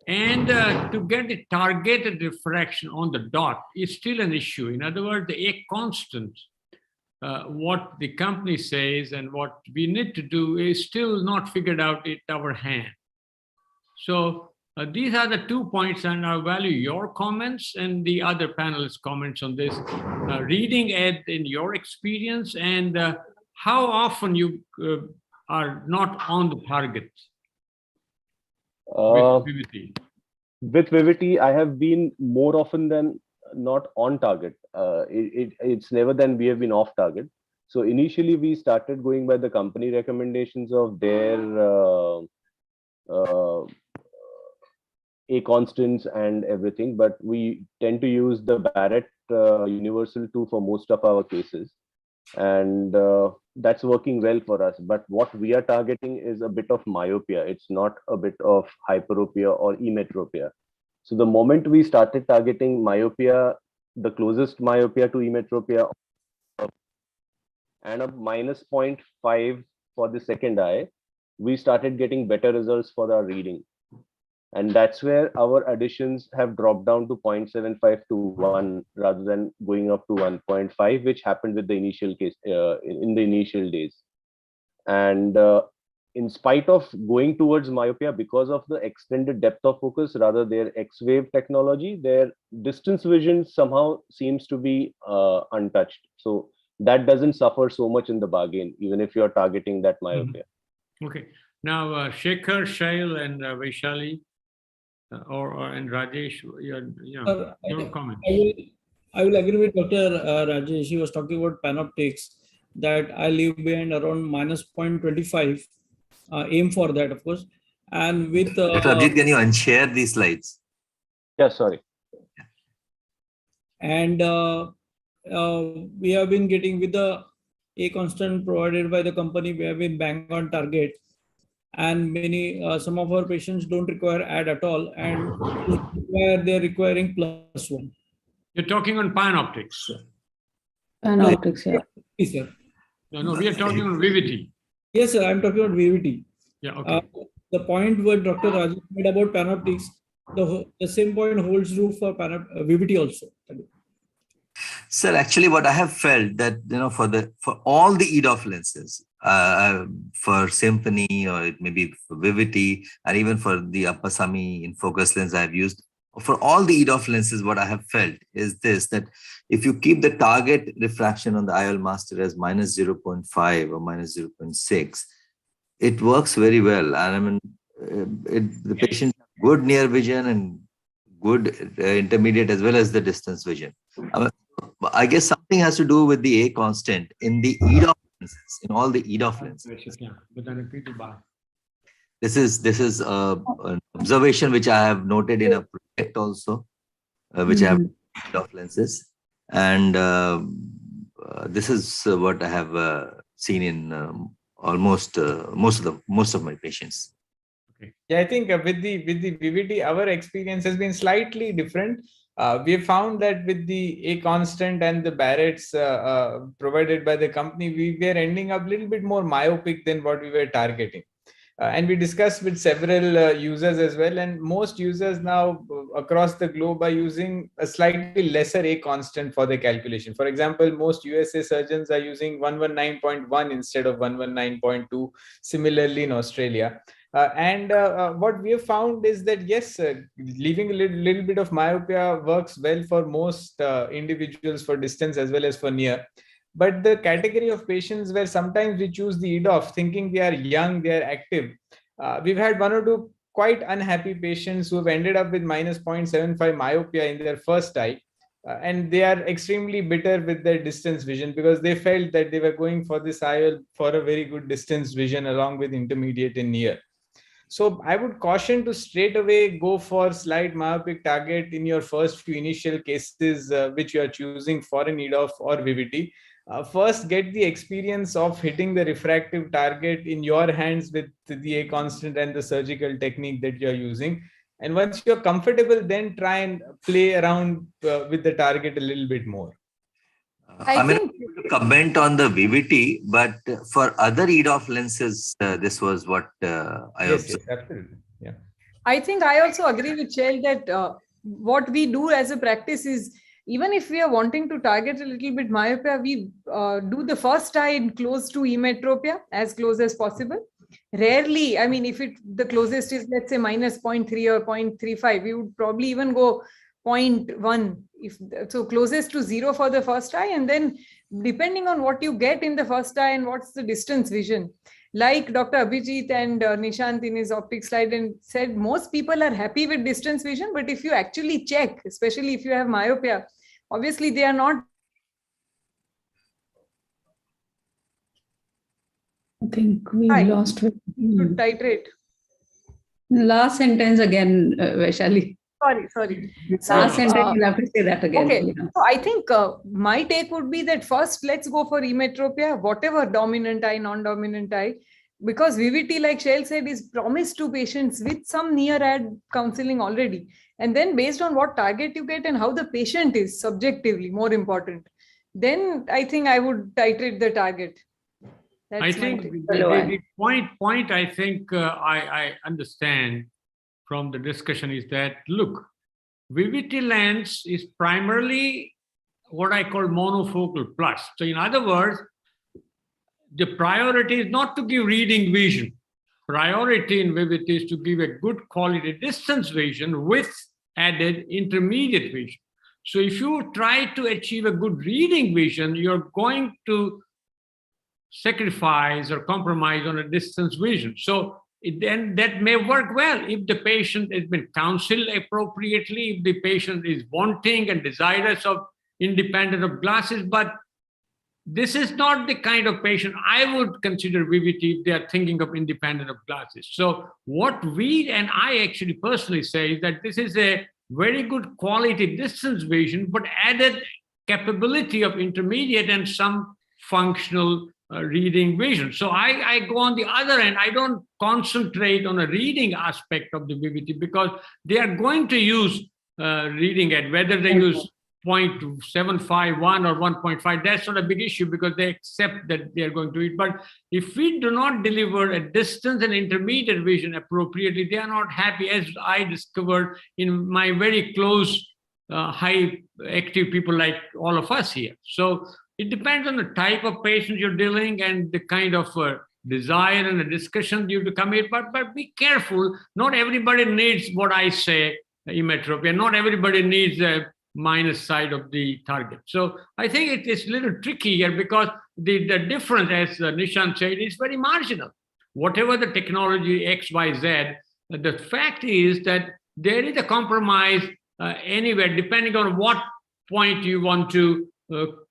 And to get the targeted refraction on the dot is still an issue. In other words, the A constant, what the company says and what we need to do is still not figured out in our hand. So these are the 2 points, and I value your comments and the other panelists' comments on this. Reading ed in your experience, and how often you are not on the target with Vivity. With Vivity, I have been more often than not on target. It's never then we have been off target. So initially we started going by the company recommendations of their A constants and everything, but we tend to use the Barrett Universal 2 for most of our cases, and that's working well for us. But what we are targeting is a bit of myopia. It's not a bit of hyperopia or emetropia. So the moment we started targeting myopia, the closest myopia to emetropia, and a minus 0.5 for the second eye, we started getting better results for our reading. And that's where our additions have dropped down to 0.75 to 1 rather than going up to 1.5, which happened with the initial case in the initial days. And in spite of going towards myopia, because of the extended depth of focus, rather their X-wave technology, their distance vision somehow seems to be untouched. So that doesn't suffer so much in the bargain, even if you're targeting that myopia. Okay. Now, Shekhar, Shail, and Vaishali, and Rajesh, your comments. I will agree with Dr. Rajesh. He was talking about panoptics, that I leave behind around minus 0.25. Aim for that, of course. And with Dr. Abhijit, can you unshare these slides? Yeah, sorry. And we have been getting with the A constant provided by the company, we have been bang on target. And some of our patients don't require add at all, and they're requiring +1. You're talking on Panoptics. Panoptics, yeah. Yes, sir. No, we are talking on Vivity. Yes, sir. I'm talking about VVT. Yeah, okay. The point what Dr. Rajesh made about Panoptics, the same point holds true for VVT also. Sir, actually, what I have felt that, for all the EDOF lenses, for Symphony or maybe for Vivity, and even for the Appasamy in focus lens I've used, for all the EDOF lenses, what I have felt is this, that if you keep the target refraction on the IOL master as -0.5 or -0.6, it works very well. And I mean, the patient has good near vision and good intermediate as well as the distance vision. I guess something has to do with the A constant in the EDOF lenses, in all the EDOF lenses. This is an observation which I have noted in a project also, which I have EDOF lenses, and this is what I have seen in almost most of my patients. Okay. Yeah, I think with the VVT, our experience has been slightly different. We have found that with the A constant and the Barrett's provided by the company, we were ending up a little bit more myopic than what we were targeting. And we discussed with several users as well, and most users now across the globe are using a slightly lesser A constant for the calculation. For example, most USA surgeons are using 119.1 instead of 119.2, similarly in Australia. What we have found is that, yes, leaving a little bit of myopia works well for most individuals for distance as well as for near. But the category of patients where sometimes we choose the EDOF thinking they are young, they are active. We've had one or two quite unhappy patients who have ended up with -0.75 myopia in their first eye. And they are extremely bitter with their distance vision because they felt that they were going for this IOL for a very good distance vision along with intermediate and near. So I would caution to straight away go for slight myopic target in your first few initial cases, which you are choosing for an EDOF or VVT. First, get the experience of hitting the refractive target in your hands with the A constant and the surgical technique that you're using. And once you're comfortable, then try and play around with the target a little bit more. I mean, to comment on the VVT, but for other EDOF lenses, this was what I observed. Yes, absolutely. Yeah. I think I also agree with Shell that what we do as a practice is, even if we are wanting to target a little bit myopia, we do the first eye in close to emetropia, as close as possible. Rarely, I mean, if the closest is, let's say, -0.3 or 0.35, we would probably even go 0.1, so closest to 0 for the first eye, and then depending on what you get in the first eye and what's the distance vision. Like Dr. Abhijit and Nishant in his optic slide and said, most people are happy with distance vision, but if you actually check, especially if you have myopia, obviously they are not. I think we lost it. To titrate. Last sentence again, Vaishali. Sorry. Last sentence, you'll have to say that again. Okay, so I think my take would be that first, let's go for emetropia, whatever dominant eye, non-dominant eye, because VVT, like Shell said, is promised to patients with some near-ad counseling already. And then based on what target you get and how the patient is subjectively, more important, then I think I would titrate the target. I think the point I think I understand from the discussion is that, look, VVT lens is primarily what I call monofocal plus. So in other words, the priority is not to give reading vision. Priority in VVT is to give a good quality distance vision with added intermediate vision. So if you try to achieve a good reading vision, you're going to sacrifice or compromise on a distance vision. So then that may work well if the patient has been counseled appropriately, if the patient is wanting and desirous of independent of glasses. But this is not the kind of patient I would consider VVT if they are thinking of independent of glasses. So what we and I actually personally say is that this is a very good quality distance vision, but added capability of intermediate and some functional reading vision. So I go on the other end. I don't concentrate on a reading aspect of the VVT because they are going to use reading at whether they use 0.751 or 1.5. That's not a big issue because they accept that they are going to it. But if we do not deliver a distance and intermediate vision appropriately, they are not happy, as I discovered in my very close high active people like all of us here. So it depends on the type of patient you're dealing and the kind of desire and the discussion you have to come in. But be careful. Not everybody needs what I say, emmetropia. Not everybody needs a minus side of the target. So I think it is a little tricky here because the difference, as Nishant said, is very marginal. Whatever the technology X, Y, Z, the fact is that there is a compromise anywhere, depending on what point you want to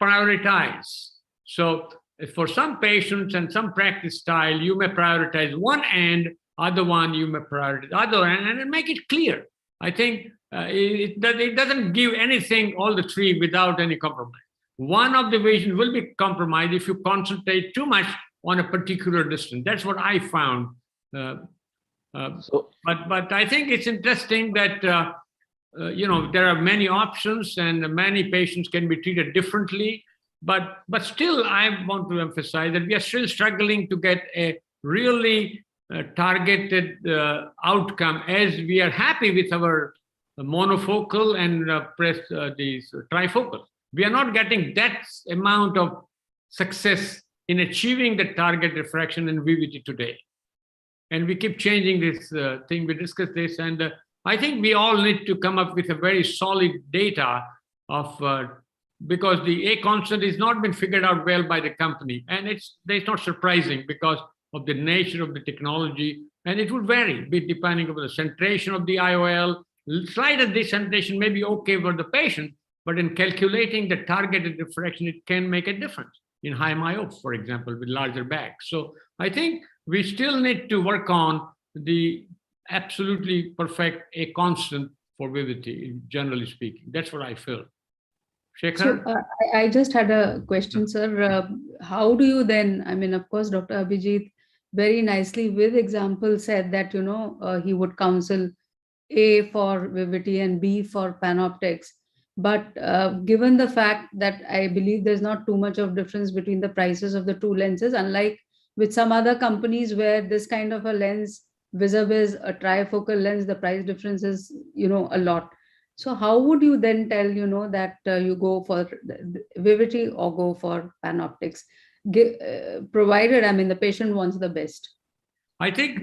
prioritize. So for some patients and some practice style, you may prioritize one end, other one you may prioritize other end, and make it clear. I think it doesn't give anything, all the three, without any compromise. One of the vision will be compromised if you concentrate too much on a particular distance. That's what I found. But I think it's interesting that there are many options and many patients can be treated differently. But still, I want to emphasize that we are still struggling to get a really targeted outcome, as we are happy with our monofocal and these trifocal. We are not getting that amount of success in achieving the target refraction in VVT today. And we keep changing this thing. We discussed this, and I think we all need to come up with a very solid data of because the A constant has not been figured out well by the company, and it's not surprising because of the nature of the technology, and it will vary depending on the centration of the IOL. Slight decentration may be okay for the patient, but in calculating the targeted diffraction, it can make a difference in high myopes, for example, with larger bags. So I think we still need to work on the absolutely perfect A constant for VVT, generally speaking. That's what I feel. Shekhar? So I just had a question, sir. How do you then, I mean, of course, Dr. Abhijit very nicely with example said that, he would counsel A for VVT and B for panoptics. But given the fact that I believe there's not too much of difference between the prices of the two lenses, unlike with some other companies where this kind of a lens vis-a-vis a trifocal lens, the price difference is, a lot. So how would you then tell, that you go for VVT or go for panoptics, provided, I mean, the patient wants the best? I think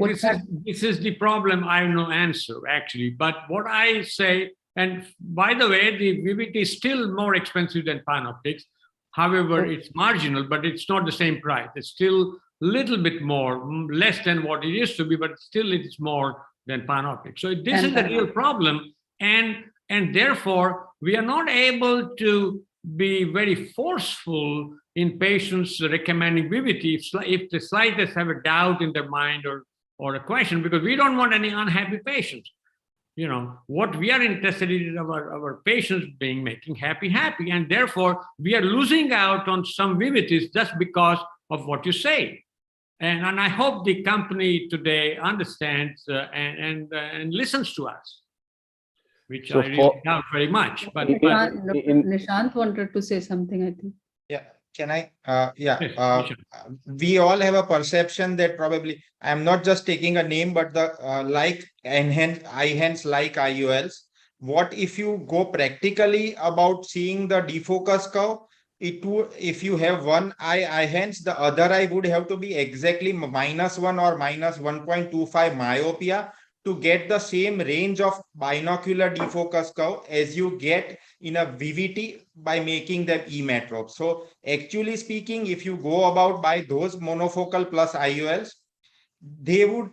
this is the problem. I have no answer, actually. But what I say, and by the way, the VVT is still more expensive than panoptics. However, it's marginal, but it's not the same price. It's still a little bit more, less than what it used to be, but still it's more than panoptics. So this is the real problem. And therefore, we are not able to be very forceful in patients recommending VVT if the slightest have a doubt in their mind or a question, because we don't want any unhappy patients. What we are interested in is our patients making happy, and therefore we are losing out on some VVTs just because of what you say. And I hope the company today understands and listens to us, which I really doubt very much. But Nishant wanted to say something, I think. Yeah, can I? We all have a perception that probably, I'm not just taking a name, but the enhanced like IOLs. What if you go practically about seeing the defocus curve? If you have one eye, hence the other eye would have to be exactly -1 or -1.25 myopia to get the same range of binocular defocus curve as you get in a VVT by making them emmetrope. So actually speaking, if you go about by those monofocal plus IOLs, they would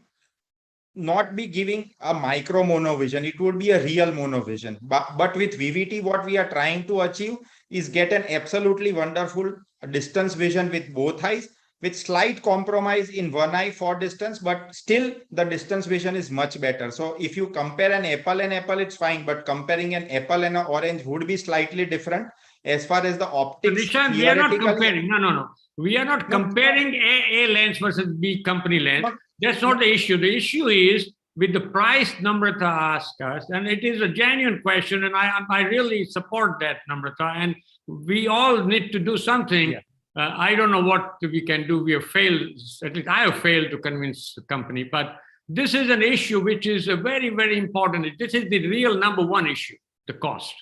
not be giving a micro monovision. It would be a real monovision. But with VVT, what we are trying to achieve is get an absolutely wonderful distance vision with both eyes, with slight compromise in one eye for distance, but still the distance vision is much better. So if you compare an apple and apple, it's fine, but comparing an apple and an orange would be slightly different. as far as the optics. Nishant, we are not comparing. No. We are not comparing A lens versus B company lens. That's not the issue. The issue is with the price Namrata asked us, and it is a genuine question, and I really support that, Namrata, and we all need to do something. Yeah. I don't know what we can do. We have failed, at least I have failed to convince the company, but this is an issue which is a very, very important. This is the real number one issue, the cost.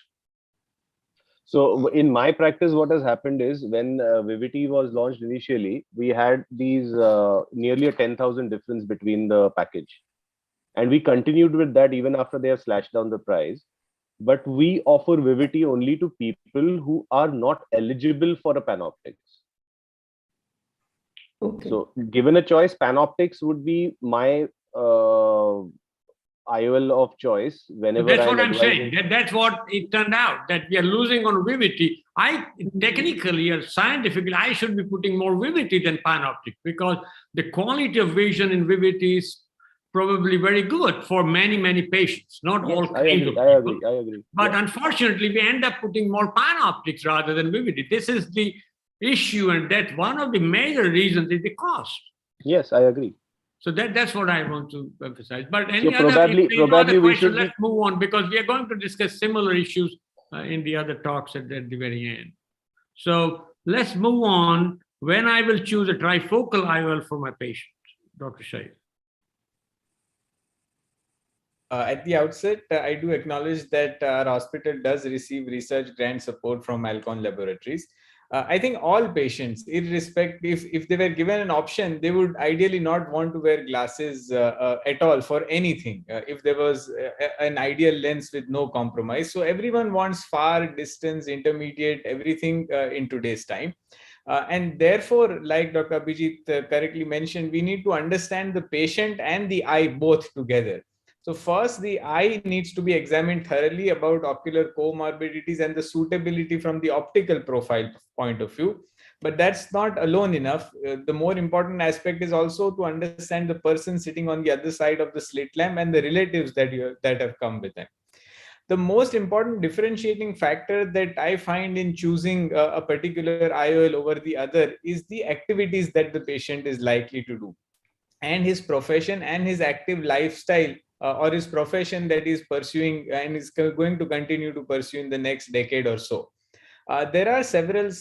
So in my practice, what has happened is when Vivity was launched initially, we had these nearly a 10,000 difference between the package. And we continued with that even after they have slashed down the price. But we offer Vivity only to people who are not eligible for a Panoptics. Okay. So given a choice, Panoptics would be my IOL of choice whenever. That's what I'm saying. That's what it turned out, that we are losing on Vivity. Technically or scientifically, I should be putting more Vivity than Panoptic, because the quality of vision in Vivity is probably very good for many, many patients, not all kinds of people. I agree. But unfortunately, we end up putting more Panoptics rather than Vivity. This is the issue, and that one of the major reasons is the cost. Yes, I agree. So that's what I want to emphasize. But any so other questions, we should let's move on, because we are going to discuss similar issues in the other talks at the very end. So let's move on. When I will choose a trifocal IOL for my patient, Dr. Shahid. At the outset, I do acknowledge that our hospital does receive research grant support from Alcon Laboratories. I think all patients, irrespective, if they were given an option, they would ideally not want to wear glasses at all for anything, if there was an ideal lens with no compromise. So everyone wants far, distance, intermediate, everything in today's time. And therefore, like Dr. Abhijit correctly mentioned, we need to understand the patient and the eye both together. So first, the eye needs to be examined thoroughly about ocular comorbidities and the suitability from the optical profile point of view. But that's not alone enough. The more important aspect is also to understand the person sitting on the other side of the slit lamp and the relatives that have come with them. The most important differentiating factor that I find in choosing a particular IOL over the other is the activities that the patient is likely to do, and his profession and his active lifestyle, or his profession that is pursuing and is going to continue to pursue in the next decade or so. There are several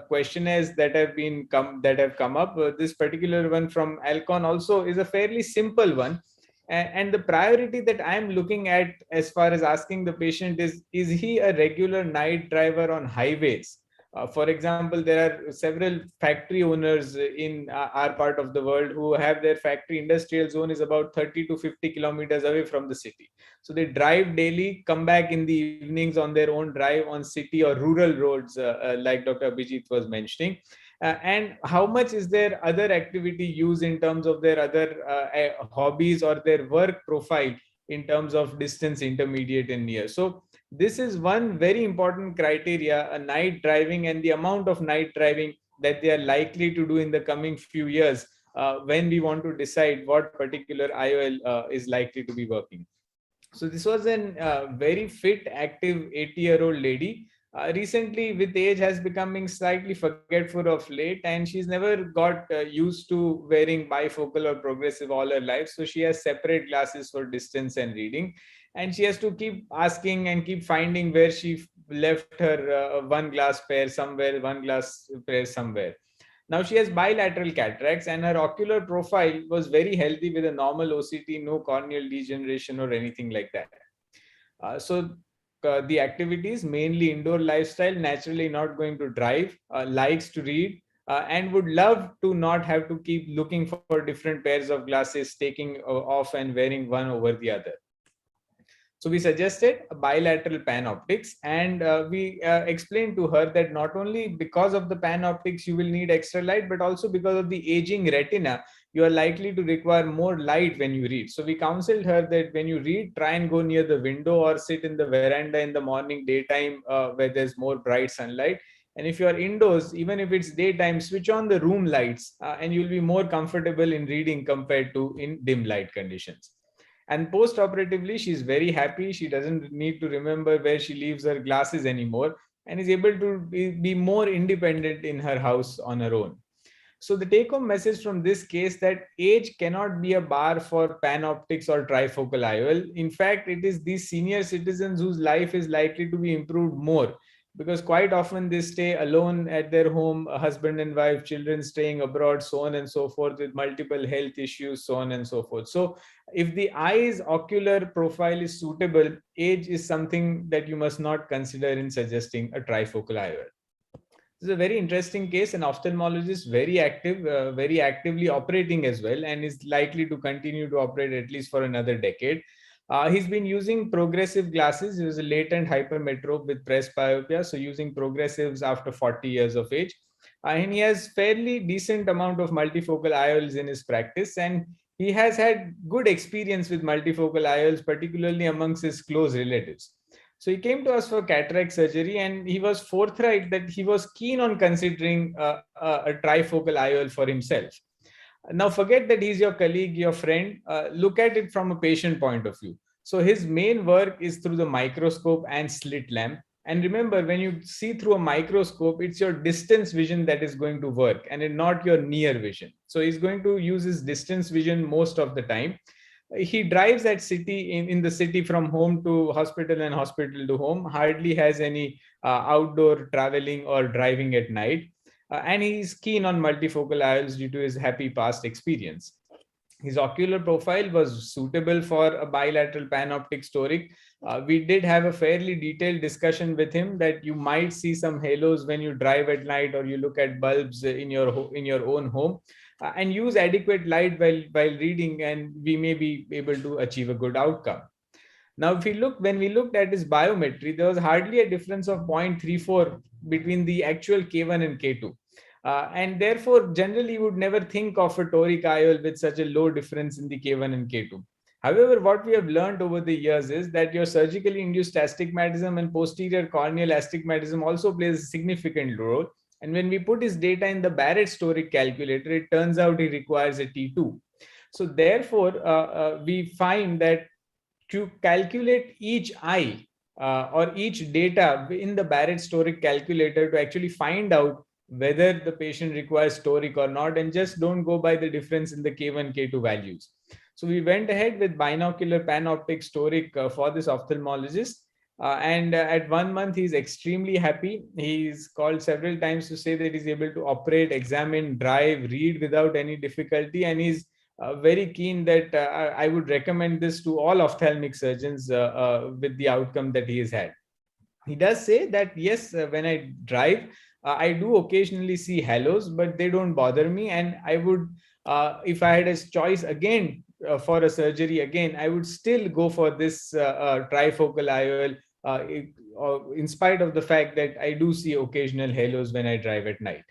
questionnaires that have come up. This particular one from Alcon also is a fairly simple one. And the priority that I'm looking at as far as asking the patient is he a regular night driver on highways? For example, there are several factory owners in our part of the world who have their factory industrial zone is about 30 to 50 kilometers away from the city. So they drive daily, come back in the evenings on their own drive on city or rural roads, like Dr. Abhijit was mentioning. And how much is their other activity used in terms of their other hobbies or their work profile in terms of distance, intermediate and near. So this is one very important criteria, a night driving and the amount of night driving that they are likely to do in the coming few years when we want to decide what particular IOL is likely to be working. So this was a very fit, active 80-year-old lady. Recently, with age, has becoming slightly forgetful of late, and she's never got used to wearing bifocal or progressive all her life. So she has separate glasses for distance and reading, and she has to keep asking and keep finding where she left her one glass pair somewhere, one glass pair somewhere. Now she has bilateral cataracts, and her ocular profile was very healthy with a normal OCT, no corneal degeneration or anything like that. The activities, mainly indoor lifestyle, naturally not going to drive, likes to read, and would love to not have to keep looking for different pairs of glasses, taking off and wearing one over the other. So we suggested bilateral panoptics, and we explained to her that not only because of the panoptics you will need extra light, but also because of the aging retina, you are likely to require more light when you read. So we counseled her that when you read, try and go near the window or sit in the veranda in the morning, daytime, where there's more bright sunlight. And if you are indoors, even if it's daytime, switch on the room lights and you'll be more comfortable in reading compared to in dim light conditions. And post-operatively, she's very happy. She doesn't need to remember where she leaves her glasses anymore. and is able to be more independent in her house on her own. So the take-home message from this case that age cannot be a bar for panoptics or trifocal IOL. In fact, it is these senior citizens whose life is likely to be improved more, because quite often they stay alone at their home, a husband and wife, children staying abroad, so on and so forth, with multiple health issues, so on and so forth. So if the eye's ocular profile is suitable, age is something that you must not consider in suggesting a trifocal IOL. This is a very interesting case. An ophthalmologist, very active, very actively operating as well, and is likely to continue to operate at least for another decade. He's been using progressive glasses. He was a latent hypermetrope with presbyopia, so using progressives after 40 years of age. And he has fairly decent amount of multifocal IOLs in his practice, and he has had good experience with multifocal IOLs, particularly amongst his close relatives. So he came to us for cataract surgery, and he was forthright that he was keen on considering a trifocal IOL for himself. Now, forget that he's your colleague, your friend. Look at it from a patient point of view. So his main work is through the microscope and slit lamp. And remember, when you see through a microscope, it's your distance vision that is going to work and not your near vision. So he's going to use his distance vision most of the time. He drives at city in the city from home to hospital and hospital to home, hardly has any outdoor traveling or driving at night. And he's keen on multifocal IOLs due to his happy past experience. His ocular profile was suitable for a bilateral panoptic toric. We did have a fairly detailed discussion with him that you might see some halos when you drive at night or you look at bulbs in your own home. And use adequate light while reading, and we may be able to achieve a good outcome. Now, when we looked at his biometry, there was hardly a difference of 0.34 between the actual K1 and K2. And therefore, generally, you would never think of a toric IOL with such a low difference in the K1 and K2. However, what we have learned over the years is that your surgically induced astigmatism and posterior corneal astigmatism also plays a significant role. And when we put his data in the Barrett's toric calculator, it turns out he requires a T2. So therefore, we find that to calculate each eye or each data in the Barrett's toric calculator to actually find out whether the patient requires toric or not, and just don't go by the difference in the K1, K2 values. So we went ahead with binocular panoptic toric for this ophthalmologist. And at 1 month, he's extremely happy. He's called several times to say that he's able to operate, examine, drive, read without any difficulty. And he's very keen that I would recommend this to all ophthalmic surgeons with the outcome that he has had. He does say that, yes, when I drive, I do occasionally see halos, but they don't bother me. And I would, if I had a choice again for a surgery again, I would still go for this trifocal IOL. In spite of the fact that I do see occasional halos when I drive at night.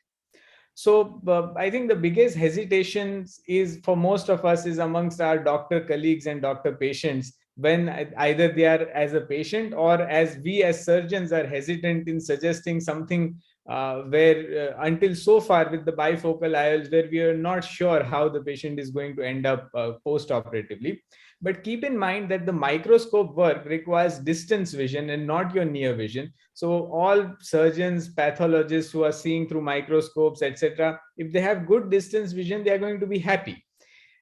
So I think the biggest hesitation is for most of us is amongst our doctor colleagues and doctor patients, when either they are as a patient or as we as surgeons are hesitant in suggesting something where until so far with the bifocal IOLs, where we are not sure how the patient is going to end up post-operatively. But keep in mind that the microscope work requires distance vision and not your near vision. So all surgeons, pathologists who are seeing through microscopes, etc., if they have good distance vision, they are going to be happy.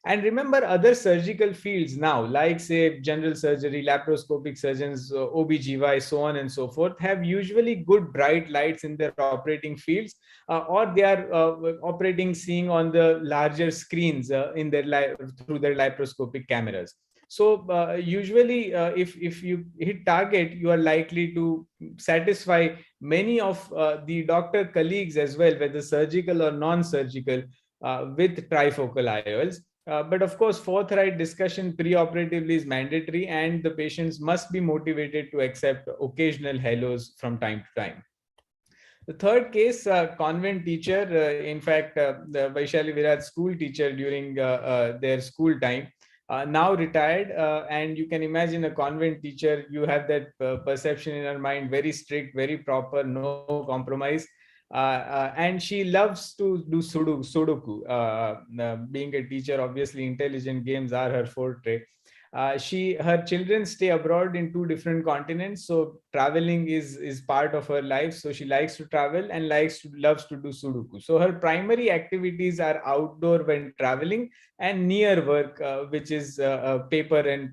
And remember, other surgical fields now, like say general surgery, laparoscopic surgeons, OB/GY, so on and so forth, have usually good bright lights in their operating fields, or they are operating seeing on the larger screens in their through their laparoscopic cameras. So usually, if you hit target, you are likely to satisfy many of the doctor colleagues as well, whether surgical or non-surgical, with trifocal IOLs. But of course, forthright discussion preoperatively is mandatory, and the patients must be motivated to accept occasional halos from time to time. The third case, convent teacher, in fact, the Vaishali Virat's school teacher during their school time, now retired, and you can imagine a convent teacher, you have that perception in her mind, very strict, very proper, no compromise. And she loves to do Sudoku. Being a teacher, obviously intelligent games are her forte. Her children stay abroad in 2 different continents, so traveling is part of her life. So she likes to travel and loves to do Sudoku. So her primary activities are outdoor when traveling and near work, which is paper and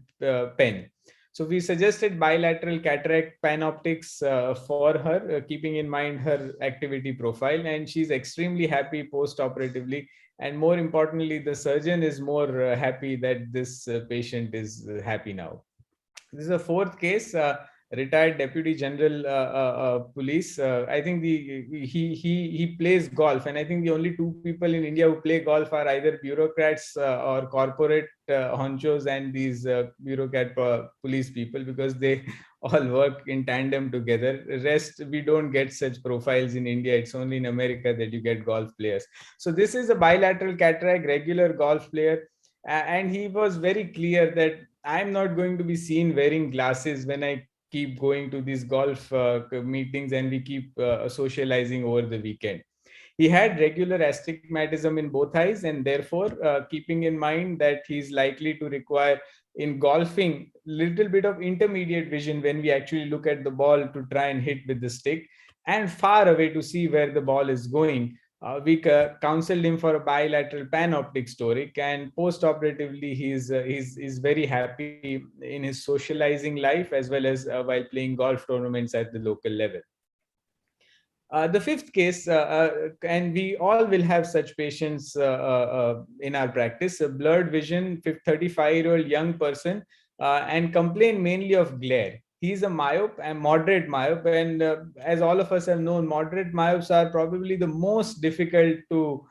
pen. So we suggested bilateral cataract panoptics for her, keeping in mind her activity profile, and she's extremely happy post-operatively. And more importantly, the surgeon is more happy that this patient is happy now. This is a 4th case. Retired Deputy General Police. I think he plays golf, and I think the only 2 people in India who play golf are either bureaucrats or corporate honchos and these bureaucrat police people, because they all work in tandem together. Rest, we don't get such profiles in India. It's only in America that you get golf players. So this is a bilateral cataract, regular golf player, and he was very clear that I'm not going to be seen wearing glasses when I keep going to these golf meetings and we keep socializing over the weekend. He had regular astigmatism in both eyes, and therefore, keeping in mind that he's likely to require in golfing little bit of intermediate vision when we actually look at the ball to try and hit with the stick, and far away to see where the ball is going. We counseled him for a bilateral panoptic toric, and post-operatively he's very happy in his socializing life as well as while playing golf tournaments at the local level. The 5th case, and we all will have such patients in our practice, a blurred vision, 35-year-old young person, and complain mainly of glare. He's a myope and moderate myope, and as all of us have known, moderate myopes are probably the most difficult to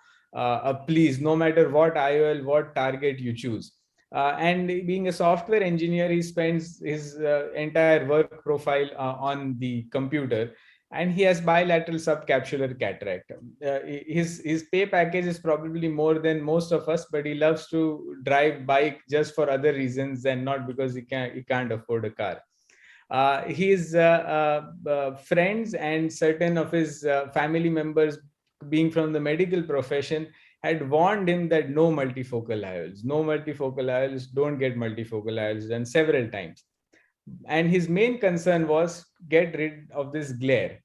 please, no matter what IOL, what target you choose. And being a software engineer, he spends his entire work profile on the computer, and he has bilateral subcapsular cataract. His pay package is probably more than most of us, but he loves to drive bike just for other reasons and not because he can't afford a car. His friends and certain of his family members, being from the medical profession, had warned him that no multifocal IOLs, don't get multifocal IOLs, and several times. And his main concern was get rid of this glare.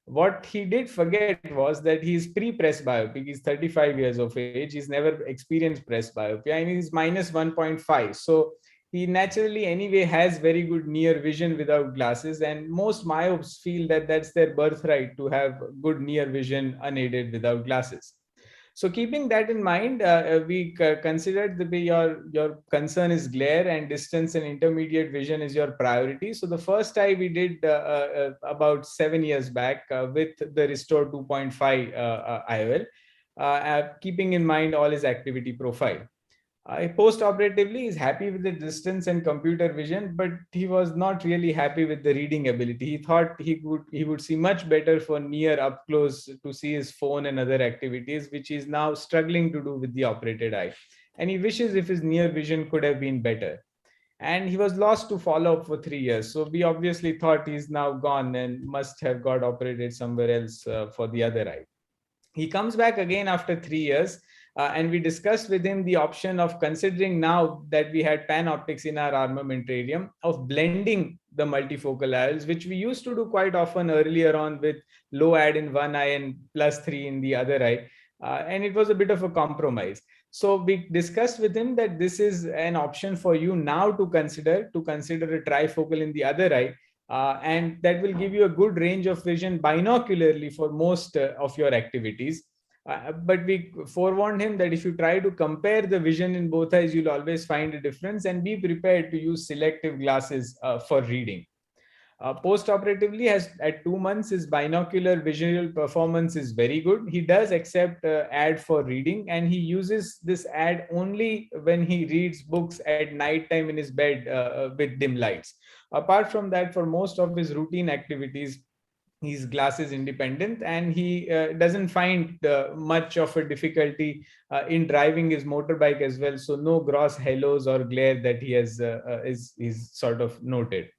What he did forget was that he's pre-presbyopic. He's 35 years of age. He's never experienced presbyopia, and he's minus 1.5. So he naturally anyway has very good near vision without glasses, and most myopes feel that that's their birthright to have good near vision unaided without glasses. So keeping that in mind, we considered your concern is glare, and distance and intermediate vision is your priority. So the first eye we did about 7 years back with the Restore 2.5 IOL, keeping in mind all his activity profile. Post-operatively, he's happy with the distance and computer vision, but he was not really happy with the reading ability. He thought he would see much better for near up close to see his phone and other activities, which he's now struggling to do with the operated eye. And he wishes if his near vision could have been better. And he was lost to follow up for 3 years. So we obviously thought he's now gone and must have got operated somewhere else for the other eye. He comes back again after 3 years. And we discussed with him the option of considering, now that we had panoptics in our armamentarium, of blending the multifocal IOLs, which we used to do quite often earlier on with low ad in one eye and +3 in the other eye. And it was a bit of a compromise. So we discussed with him that this is an option for you now to consider a trifocal in the other eye. And that will give you a good range of vision binocularly for most of your activities. But we forewarned him that if you try to compare the vision in both eyes, you'll always find a difference, and be prepared to use selective glasses for reading. Post-operatively, at 2 months, his binocular visual performance is very good. He does accept ad for reading, and he uses this ad only when he reads books at night time in his bed with dim lights. Apart from that, for most of his routine activities, he's glasses independent, and he doesn't find much of a difficulty in driving his motorbike as well. So no gross halos or glare that he has is sort of noted.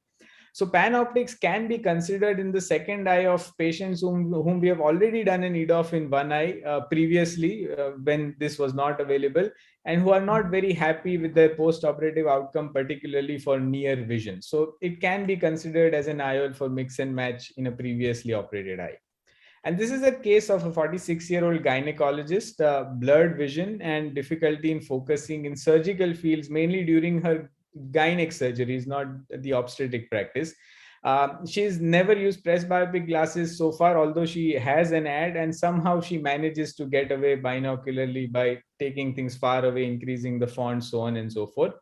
So PanOptics can be considered in the second eye of patients whom we have already done an EDOF in one eye previously when this was not available, and who are not very happy with their post-operative outcome, particularly for near vision. So it can be considered as an IOL for mix and match in a previously operated eye. And this is a case of a 46-year-old gynecologist, blurred vision and difficulty in focusing in surgical fields, mainly during her gynec surgeries, not the obstetric practice. She's never used presbyopic glasses so far, although she has an ad, and somehow she manages to get away binocularly by taking things far away, increasing the font, so on and so forth.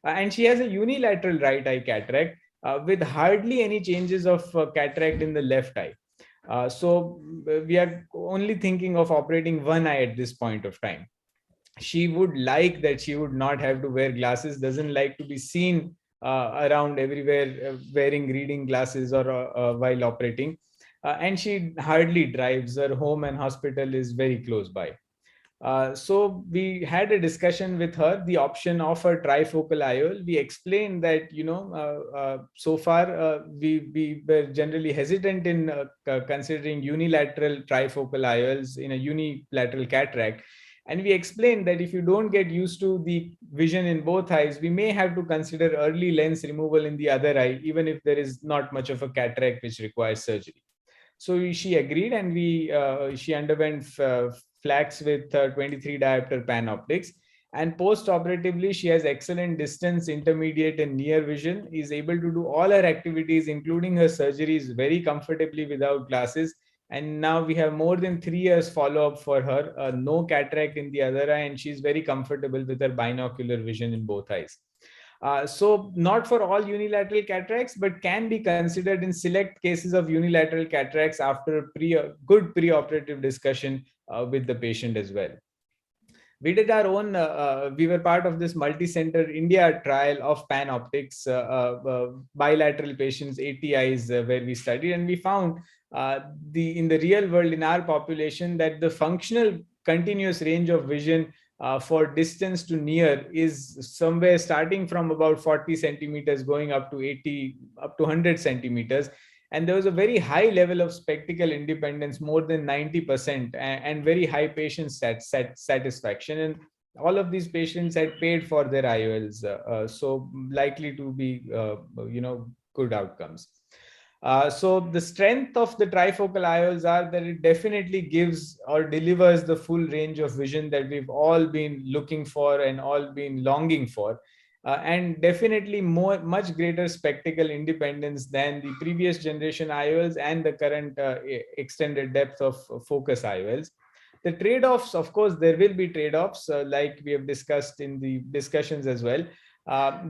And she has a unilateral right eye cataract with hardly any changes of cataract in the left eye. So we are only thinking of operating one eye at this point of time. She would like that she would not have to wear glasses, doesn't like to be seen around everywhere wearing reading glasses or while operating. And she hardly drives. Her home and hospital is very close by. So we had a discussion with her, the option of a trifocal IOL. We explained that, so far we were generally hesitant in considering unilateral trifocal IOLs in a unilateral cataract. And we explained that if you don't get used to the vision in both eyes, we may have to consider early lens removal in the other eye, even if there is not much of a cataract which requires surgery. So she agreed, and she underwent flax with 23 diopter PanOptics. And post-operatively, she has excellent distance, intermediate, and near vision, is able to do all her activities, including her surgeries, very comfortably without glasses. And now we have more than 3 years follow-up for her, no cataract in the other eye, and she's very comfortable with her binocular vision in both eyes. So not for all unilateral cataracts, but can be considered in select cases of unilateral cataracts after good preoperative discussion with the patient as well. We did our own, we were part of this multi-center India trial of PanOptics, bilateral patients, 80 eyes where we studied, and we found in the real world, in our population, that the functional continuous range of vision for distance to near is somewhere starting from about 40 centimeters going up to 100 centimeters. And there was a very high level of spectacle independence, more than 90%, and very high patient satisfaction. And all of these patients had paid for their IOLs, so likely to be, good outcomes. So the strength of the trifocal IOLs are that it definitely gives or delivers the full range of vision that we've all been looking for and all been longing for. And definitely much greater spectacle independence than the previous generation IOLs and the current extended depth of focus IOLs. The trade-offs, of course, there will be trade-offs like we have discussed in the discussions as well.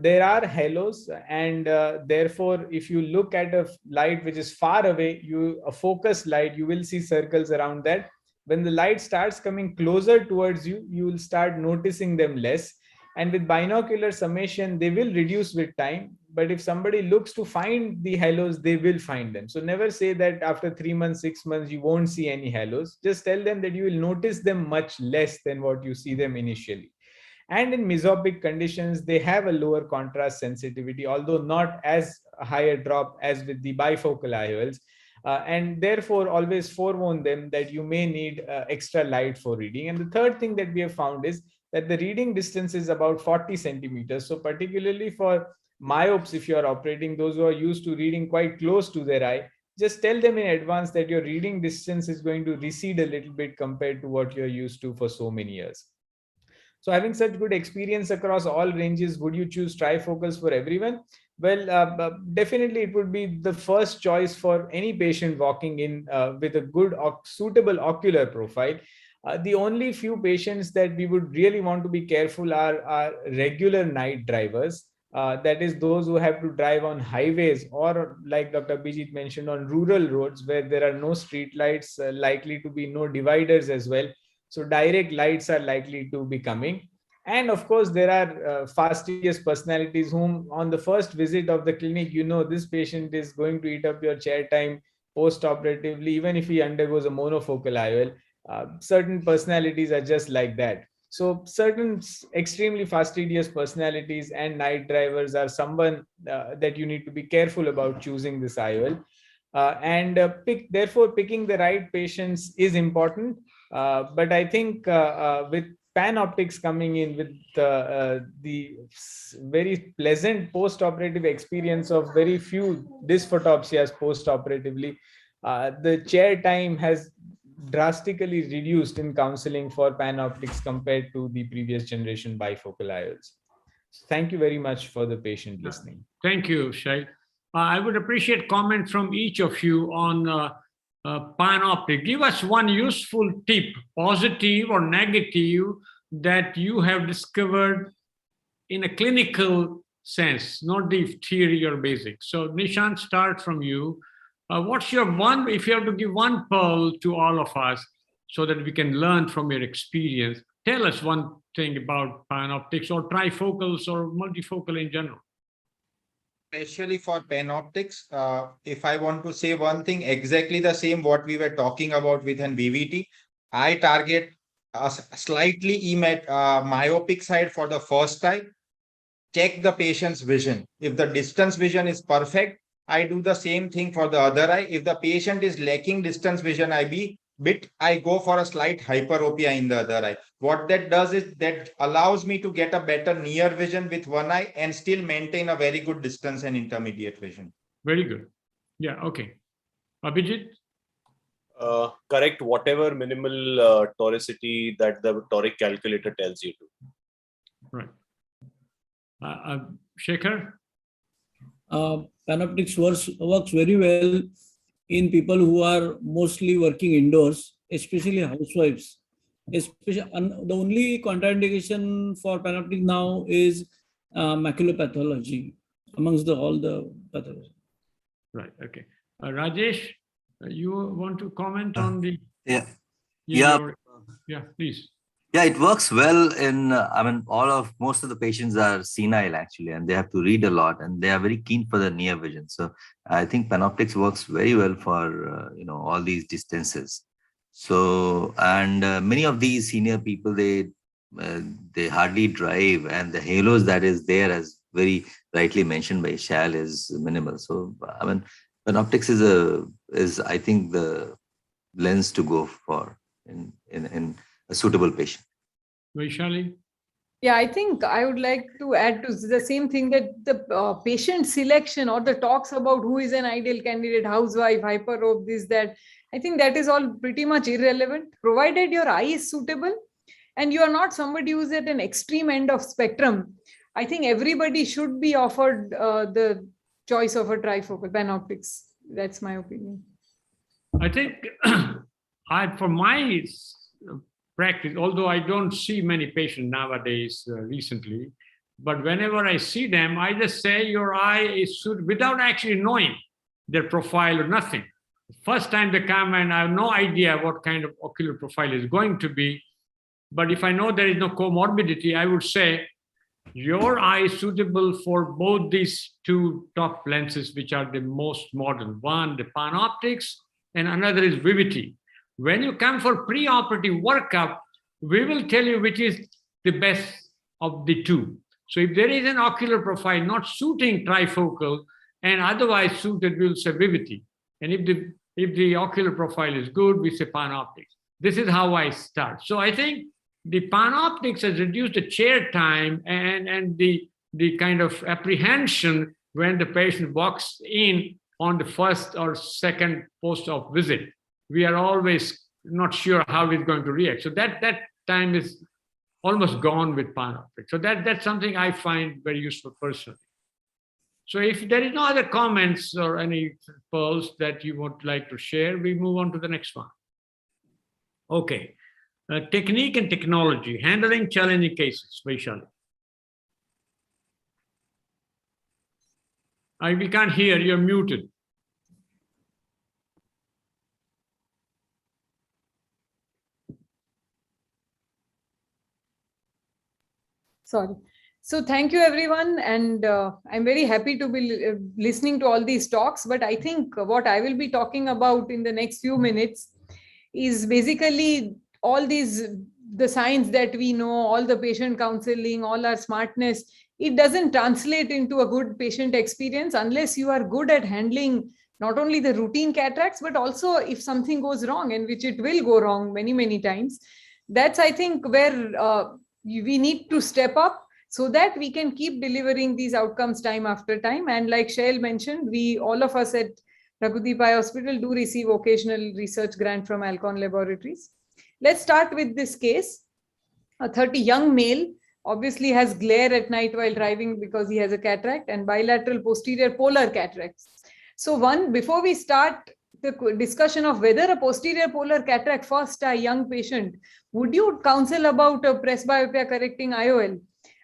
There are halos, and therefore, if you look at a light which is far away, a focus light, you will see circles around that. When the light starts coming closer towards you, you will start noticing them less. And with binocular summation, they will reduce with time. But if somebody looks to find the halos, they will find them. So never say that after 3 months, 6 months, you won't see any halos. Just tell them that you will notice them much less than what you see them initially. And in mesopic conditions, they have a lower contrast sensitivity, although not as high a drop as with the bifocal IOLs. And therefore, always forewarn them that you may need extra light for reading. And the third thing that we have found is that the reading distance is about 40 centimeters. So particularly for myopes, if you are operating, those who are used to reading quite close to their eye, just tell them in advance that your reading distance is going to recede a little bit compared to what you're used to for so many years. So having such good experience across all ranges, would you choose trifocals for everyone? Well, definitely it would be the first choice for any patient walking in with a good, suitable ocular profile. The only few patients that we would really want to be careful are regular night drivers. That is those who have to drive on highways or, like Dr. Bijit mentioned, on rural roads where there are no street lights, likely to be no dividers as well. So direct lights are likely to be coming. And of course, there are fastidious personalities whom on the first visit of the clinic, this patient is going to eat up your chair time post-operatively, even if he undergoes a monofocal IOL. Certain personalities are just like that. So certain extremely fastidious personalities and night drivers are someone that you need to be careful about choosing this IOL. Therefore, picking the right patients is important. But I think with PanOptix coming in with the very pleasant post-operative experience of very few dysphotopsias post-operatively, the chair time has drastically reduced in counseling for PanOptix compared to the previous generation bifocal IOLs. So thank you very much for the patient listening. Thank you, Shaikh. I would appreciate comment from each of you on PanOptix. Give us one useful tip, positive or negative, that you have discovered in a clinical sense, not the theory or basics. So Nishant, start from you. What's your one, if you have to give one pearl to all of us so that we can learn from your experience, tell us one thing about PanOptix or trifocals or multifocal in general. Especially for PanOptix, if I want to say one thing, exactly the same what we were talking about with an VVT, I target a slightly myopic side for the first eye. Check the patient's vision. If the distance vision is perfect, I do the same thing for the other eye. If the patient is lacking distance vision, I go for a slight hyperopia in the other eye. What that does is that allows me to get a better near vision with one eye and still maintain a very good distance and intermediate vision. Very good. Yeah, okay. Abhijit? Correct whatever minimal toricity that the toric calculator tells you to. Right. Shekhar? PanOptix works very well in people who are mostly working indoors, especially housewives. The only contraindication for PanOptix now is maculopathology amongst all the pathology. Right. Okay. Rajesh, you want to comment on the? Yeah, please. Yeah, it works well in, most of the patients are senile actually, and they have to read a lot and they are very keen for the near vision. So I think PanOptix works very well for, all these distances. So, and many of these senior people, they hardly drive, and the halos that is there, as very rightly mentioned by Shal, is minimal. So, PanOptix is I think the lens to go for in a suitable patient. Vaishali? Yeah, I think I would like to add to the same thing, that the patient selection or the talks about who is an ideal candidate, housewife, hyperope, this, that, I think that is all pretty much irrelevant, provided your eye is suitable and you are not somebody who's at an extreme end of spectrum. I think everybody should be offered the choice of a trifocal PanOptix. That's my opinion. I think for my practice, although I don't see many patients nowadays recently, but whenever I see them, I just say your eye is suited without actually knowing their profile or nothing. First time they come and I have no idea what kind of ocular profile is going to be. But if I know there is no comorbidity, I would say your eye is suitable for both these two top lenses, which are the most modern. One, the PanOptix, and another is Vivity. When you come for pre-operative workup, we will tell you which is the best of the two. So if there is an ocular profile not suiting trifocal and otherwise suited, we will say Vivity. And if the ocular profile is good, we say PanOptix. This is how I start. So I think the PanOptix has reduced the chair time and the kind of apprehension when the patient walks in on the first or second post-op visit. We are always not sure how he's going to react. So that time is almost gone with PanOptix. So that's something I find very useful personally. So if there is no other comments or any pearls that you would like to share, we move on to the next one. Okay. Technique and technology, handling challenging cases, Vaishali. We can't hear, you're muted. Sorry. So thank you, everyone. And I'm very happy to be listening to all these talks. But I think what I will be talking about in the next few minutes is basically all these the science that we know, all the patient counseling, all our smartness, it doesn't translate into a good patient experience unless you are good at handling not only the routine cataracts, but also if something goes wrong, and which it will go wrong many, many times. That's, I think, where we need to step up so that we can keep delivering these outcomes time after time. And like Shail mentioned, all of us at Raghudeep Eye Hospital do receive occasional research grant from Alcon Laboratories. Let's start with this case. A 30 young male obviously has glare at night while driving because he has a cataract and bilateral posterior polar cataracts. So before we start the discussion of whether a posterior polar cataract first eye young patient, would you counsel about a presbyopia correcting IOL?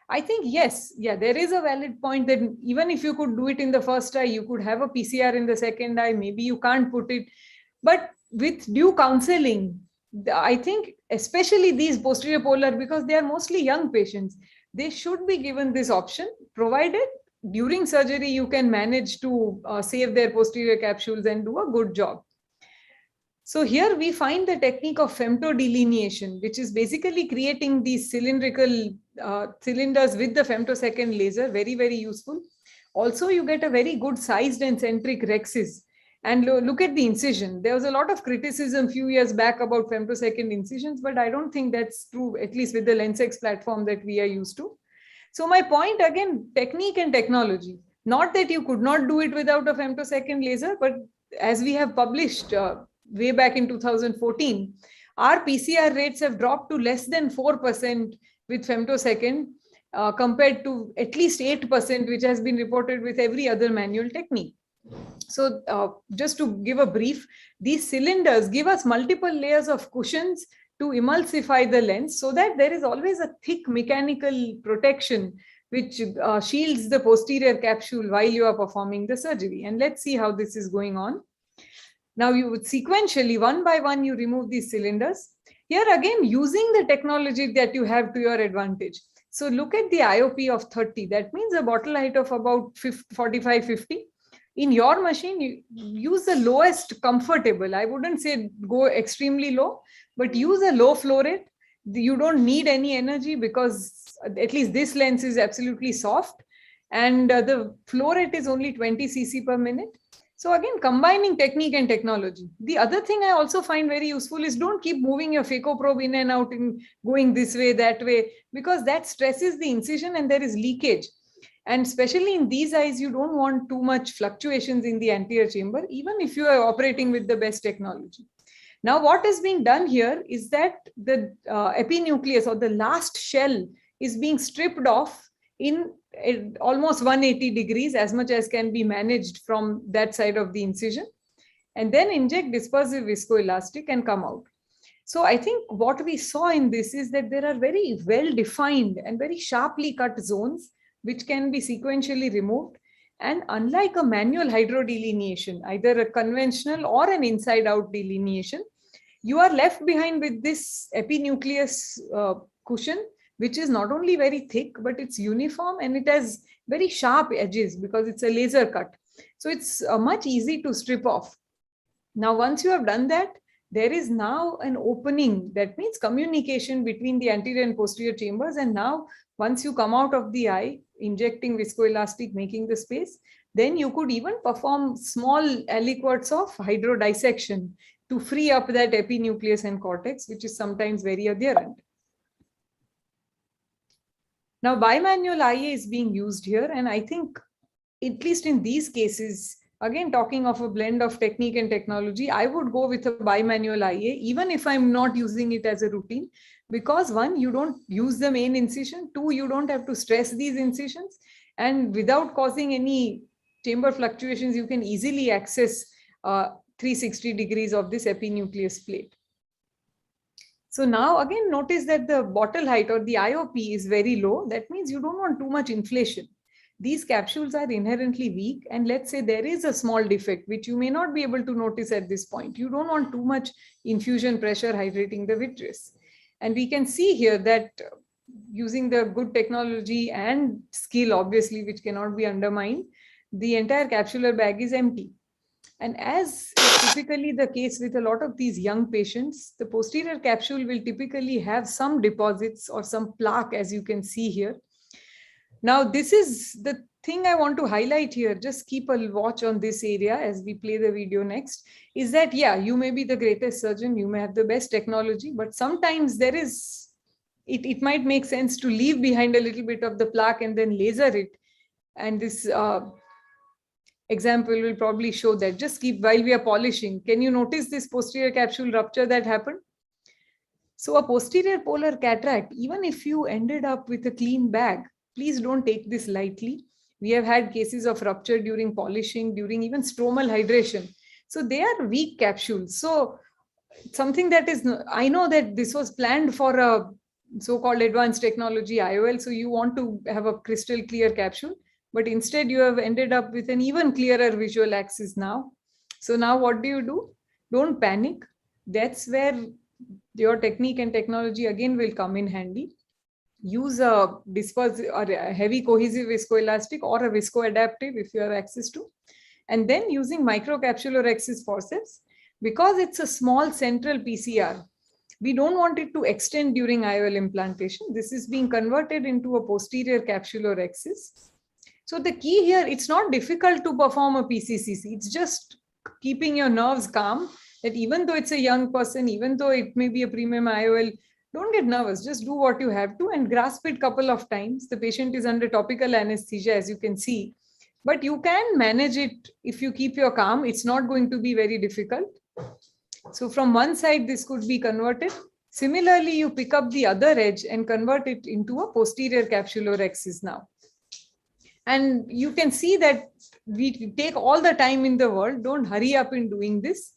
I think yes, there is a valid point that even if you could do it in the first eye, you could have a PCR in the second eye, maybe you can't put it. But with due counseling, I think especially these posterior polar, because they are mostly young patients, they should be given this option, provided during surgery you can manage to save their posterior capsules and do a good job. So here we find the technique of femtodelineation, which is basically creating these cylindrical cylinders with the femtosecond laser, very, very useful. Also, you get a very good sized and centric rexis. And look at the incision. There was a lot of criticism a few years back about femtosecond incisions, but I don't think that's true, at least with the LensX platform that we are used to. So my point again, technique and technology. Not that you could not do it without a femtosecond laser, but as we have published way back in 2014, our PCR rates have dropped to less than 4% with femtosecond compared to at least 8%, which has been reported with every other manual technique. So just to give a brief, these cylinders give us multiple layers of cushions to emulsify the lens so that there is always a thick mechanical protection which shields the posterior capsule while you are performing the surgery. And let's see how this is going on. Now you would sequentially, one by one, you remove these cylinders. Here again, using the technology that you have to your advantage. So look at the IOP of 30. That means a bottle height of about 45-50. In your machine, you use the lowest comfortable. I wouldn't say go extremely low, but use a low flow rate. You don't need any energy because at least this lens is absolutely soft. And the flow rate is only 20 cc per minute. So again, combining technique and technology. The other thing I also find very useful is don't keep moving your phaco probe in and out and going this way, that way, because that stresses the incision and there is leakage. And especially in these eyes, you don't want too much fluctuations in the anterior chamber, even if you are operating with the best technology. Now, what is being done here is that the epinucleus or the last shell is being stripped off in almost 180 degrees, as much as can be managed from that side of the incision, and then inject dispersive viscoelastic and come out. So I think what we saw in this is that there are very well-defined and very sharply cut zones which can be sequentially removed. And unlike a manual hydrodelineation, either a conventional or an inside-out delineation, you are left behind with this epinucleus cushion, which is not only very thick, but it's uniform and it has very sharp edges because it's a laser cut. So it's much easy to strip off. Now, once you have done that, there is now an opening. That means communication between the anterior and posterior chambers. And now, once you come out of the eye, injecting viscoelastic, making the space, then you could even perform small aliquots of hydrodissection to free up that epinucleus and cortex, which is sometimes very adherent. Now, bimanual IA is being used here. And I think, at least in these cases, again, talking of a blend of technique and technology, I would go with a bimanual IA, even if I'm not using it as a routine, because one, you don't use the main incision. Two, you don't have to stress these incisions. And without causing any chamber fluctuations, you can easily access 360 degrees of this epinucleus plate. So now again, notice that the bottle height or the IOP is very low. That means you don't want too much inflation. These capsules are inherently weak. And let's say there is a small defect, which you may not be able to notice at this point. You don't want too much infusion pressure hydrating the vitreous. And we can see here that using the good technology and skill, obviously, which cannot be undermined, the entire capsular bag is empty. And as is typically the case with a lot of these young patients, the posterior capsule will typically have some deposits or some plaque, as you can see here. Now, this is the thing I want to highlight here. Just keep a watch on this area as we play the video next. Is that, yeah, you may be the greatest surgeon, you may have the best technology, but sometimes there is, it might make sense to leave behind a little bit of the plaque and then laser it. And this example will probably show that. Just keep, while we are polishing, can you notice this posterior capsule rupture that happened? So a posterior polar cataract, even if you ended up with a clean bag, please don't take this lightly. We have had cases of rupture during polishing, during even stromal hydration. So they are weak capsules. So something that is, I know that this was planned for a so-called advanced technology IOL. So you want to have a crystal clear capsule, but instead you have ended up with an even clearer visual axis now. So now what do? Don't panic. That's where your technique and technology again will come in handy. Use a dispersive or a heavy cohesive viscoelastic or a viscoadaptive if you have access to. And then using microcapsular axis forceps, because it's a small central PCR, we don't want it to extend during IOL implantation. This is being converted into a posterior capsular axis. So the key here, it's not difficult to perform a PCCC. It's just keeping your nerves calm, that even though it's a young person, even though it may be a premium IOL, don't get nervous. Just do what you have to and grasp it a couple of times. The patient is under topical anesthesia, as you can see. But you can manage it if you keep your calm. It's not going to be very difficult. So from one side, this could be converted. Similarly, you pick up the other edge and convert it into a posterior capsular axis now. And you can see that we take all the time in the world. Don't hurry up in doing this.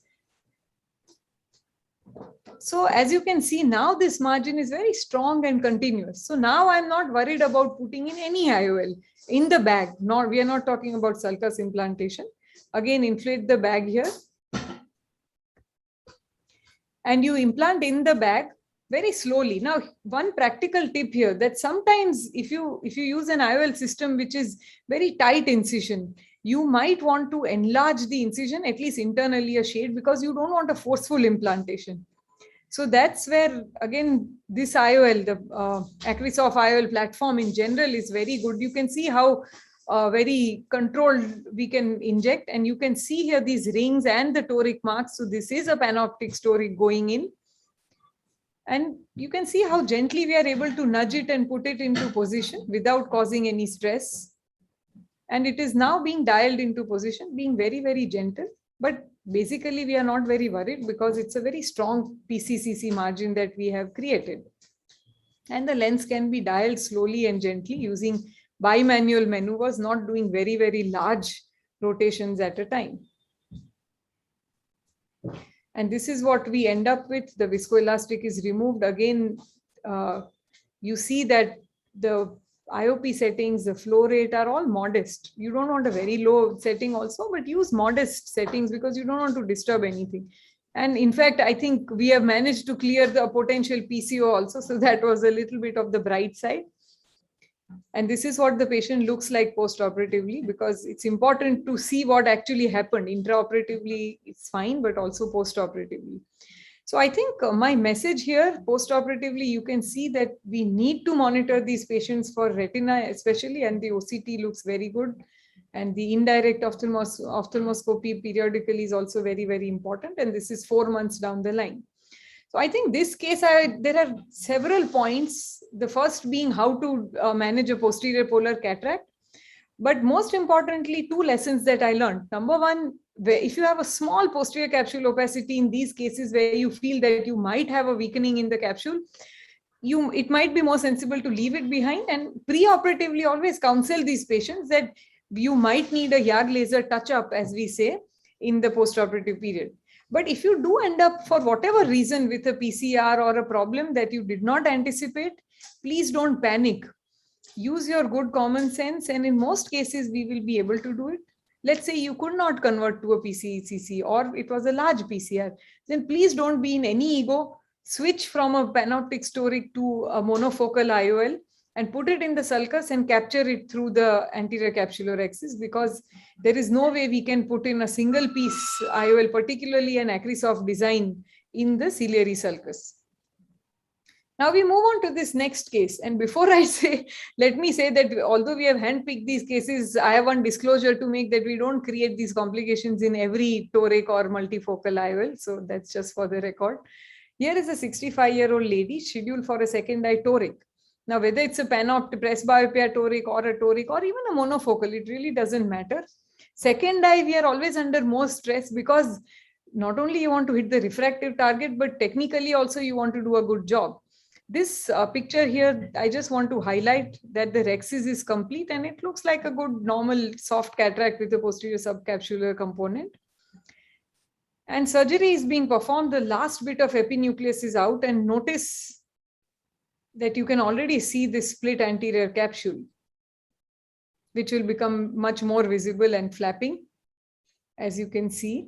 So as you can see now, this margin is very strong and continuous. So now I'm not worried about putting in any IOL in the bag. We are not talking about sulcus implantation. Again, inflate the bag here. And you implant in the bag very slowly. Now, one practical tip here, that sometimes if you use an IOL system which is very tight incision, you might want to enlarge the incision, at least internally a shade, because you don't want a forceful implantation. So that's where, again, this IOL, the Acrisoft IOL platform in general is very good. You can see how very controlled we can inject, and you can see here these rings and the toric marks. So this is a panoptic toric going in. And you can see how gently we are able to nudge it and put it into position without causing any stress. And it is now being dialed into position, being very, very gentle. But basically, we are not very worried because it's a very strong PCCC margin that we have created. And the lens can be dialed slowly and gently using bimanual maneuvers, not doing very, very large rotations at a time. And this is what we end up with. The viscoelastic is removed. Again, you see that the IOP settings, the flow rate are all modest. You don't want a very low setting also, but use modest settings because you don't want to disturb anything. And in fact, I think we have managed to clear the potential PCO also. So that was a little bit of the bright side. And this is what the patient looks like post-operatively, because it's important to see what actually happened. Intraoperatively, it's fine, but also post-operatively. So I think my message here, post-operatively, you can see that we need to monitor these patients for retina, especially, and the OCT looks very good. And the indirect ophthalmoscopy periodically is also very, very important. And this is 4 months down the line. So I think this case, there are several points. The first being how to manage a posterior polar cataract. But most importantly, 2 lessons that I learned. Number one, if you have a small posterior capsule opacity in these cases where you feel that you might have a weakening in the capsule, it might be more sensible to leave it behind, and pre-operatively always counsel these patients that you might need a YAG laser touch-up, as we say, in the post-operative period. But if you do end up for whatever reason with a PCR or a problem that you did not anticipate, please don't panic. Use your good common sense, and in most cases, we will be able to do it. Let's say you could not convert to a PCCC or it was a large PCR, then please don't be in any ego. Switch from a panoptic toric to a monofocal IOL and put it in the sulcus and capture it through the anterior capsular axis, because there is no way we can put in a single piece IOL, particularly an Acrisoft design, in the ciliary sulcus. Now we move on to this next case. And before I say, let me say that although we have handpicked these cases, I have one disclosure to make, that we don't create these complications in every toric or multifocal IOL. So that's just for the record. Here is a 65-year-old lady scheduled for a second eye toric. Now, whether it's a panoptic presbyopia toric or a toric or even a monofocal, it really doesn't matter. Second eye, we are always under more stress, because not only you want to hit the refractive target, but technically also you want to do a good job. This picture here, I just want to highlight that the rhexis is complete and it looks like a good normal soft cataract with a posterior subcapsular component. And surgery is being performed. The last bit of epinucleus is out, and notice that you can already see this split anterior capsule, which will become much more visible and flapping, as you can see.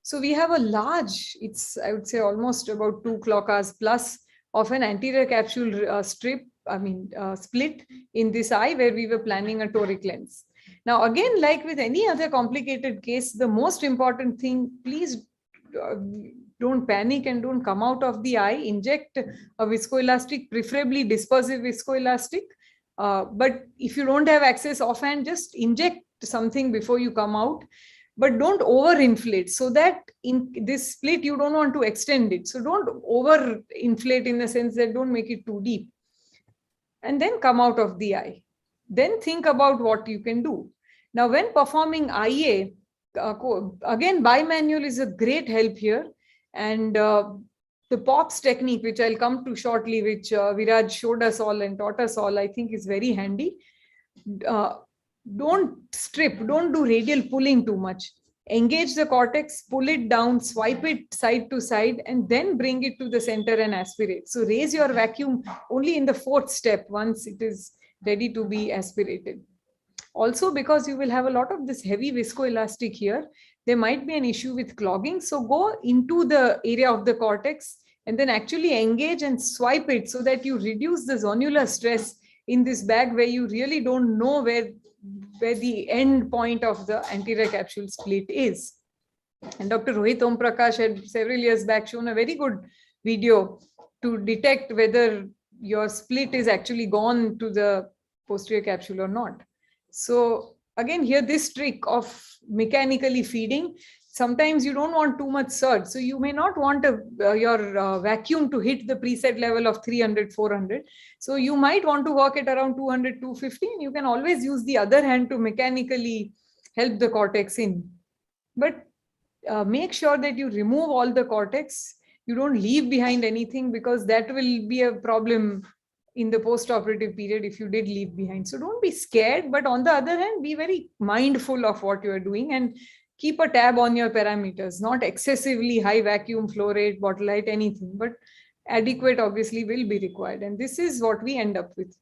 So we have a large, it's, I would say, almost about 2 clock hours plus of an anterior capsule split in this eye, where we were planning a toric lens. Now, again, like with any other complicated case, the most important thing, please don't panic and don't come out of the eye. Inject a viscoelastic, preferably dispersive viscoelastic. But if you don't have access offhand, just inject something before you come out. But don't overinflate, so that in this split, you don't want to extend it. So don't overinflate in the sense that don't make it too deep. And then come out of the eye. Then think about what you can do. Now, when performing IA, again, bimanual is a great help here. And the POPs technique, which I'll come to shortly, which Viraj showed us all and taught us all, I think is very handy. Don't strip, don't do radial pulling too much. Engage the cortex, pull it down, swipe it side to side, and then bring it to the center and aspirate. So raise your vacuum only in the 4th step once it is ready to be aspirated. Also, because you will have a lot of this heavy viscoelastic here, there might be an issue with clogging. So go into the area of the cortex and then actually engage and swipe it, so that you reduce the zonular stress in this bag, where you really don't know where the end point of the anterior capsule split is. And Dr. Rohit Om Prakash had several years back shown a very good video to detect whether your split is actually gone to the posterior capsule or not. So again, here this trick of mechanically feeding, sometimes you don't want too much surge. So you may not want your vacuum to hit the preset level of 300, 400. So you might want to work at around 200, 250, and you can always use the other hand to mechanically help the cortex in. But make sure that you remove all the cortex. You don't leave behind anything, because that will be a problem in the post-operative period if you did leave behind. So don't be scared, but on the other hand, be very mindful of what you are doing and keep a tab on your parameters, not excessively high vacuum, flow rate, bottle height, anything, but adequate obviously will be required. And this is what we end up with.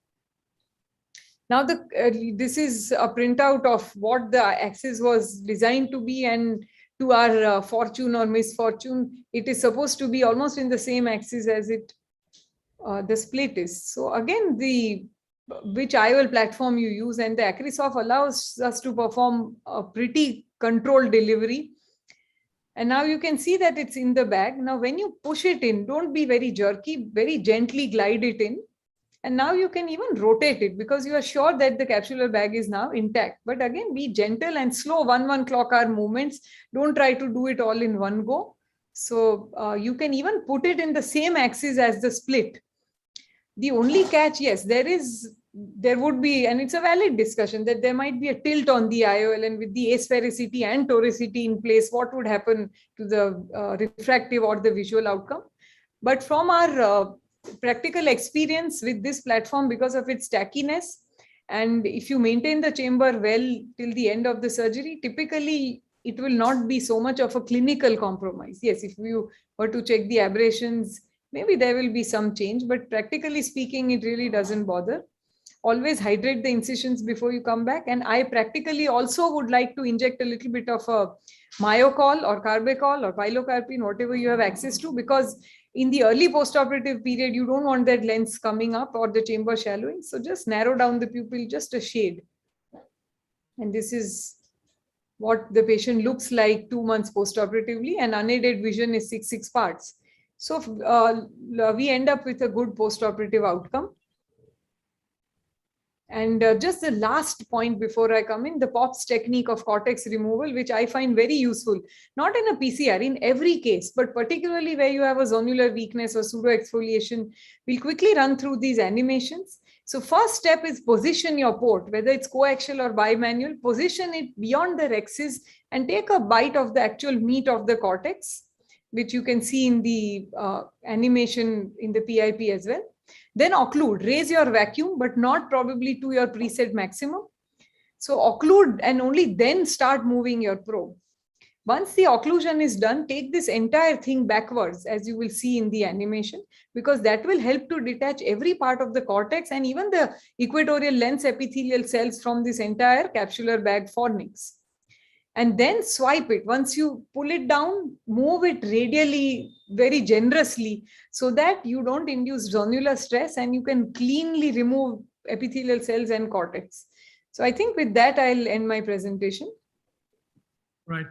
Now, this is a printout of what the axis was designed to be, and to our fortune or misfortune, it is supposed to be almost in the same axis as the split is. So again, which IOL platform you use, and the Acrisoft allows us to perform a pretty controlled delivery. And now you can see that it's in the bag. Now, when you push it in, don't be very jerky, very gently glide it in. And now you can even rotate it, because you are sure that the capsular bag is now intact. But again, be gentle and slow 1 clock hour movements. Don't try to do it all in one go. So you can even put it in the same axis as the split. The only catch, yes, there would be, and it's a valid discussion, that there might be a tilt on the IOL, and with the asphericity and toricity in place, what would happen to the refractive or the visual outcome. But from our practical experience with this platform, because of its tackiness, and if you maintain the chamber well till the end of the surgery, typically it will not be so much of a clinical compromise. Yes, if you were to check the aberrations, maybe there will be some change, but practically speaking, it really doesn't bother. always hydrate the incisions before you come back. And I practically also would like to inject a little bit of a myocol or carbachol or pilocarpine, whatever you have access to, because in the early postoperative period, you don't want that lens coming up or the chamber shallowing. So just narrow down the pupil just a shade. And this is what the patient looks like 2 months postoperatively, and unaided vision is 6 parts. So we end up with a good postoperative outcome. And just the last point before I come in, the POPS technique of cortex removal, which I find very useful, not in a PCR, in every case, but particularly where you have a zonular weakness or pseudo-exfoliation. We'll quickly run through these animations. So first step is position your port, whether it's coaxial or bimanual, position it beyond the rexis and take a bite of the actual meat of the cortex, which you can see in the animation in the PIP as well. Then occlude, raise your vacuum, but not probably to your preset maximum. So occlude and only then start moving your probe. Once the occlusion is done, take this entire thing backwards, as you will see in the animation, because that will help to detach every part of the cortex and even the equatorial lens epithelial cells from this entire capsular bag fornix. And then swipe it. Once you pull it down, move it radially very generously so that you don't induce zonular stress and you can cleanly remove epithelial cells and cortex. So I think with that, I'll end my presentation.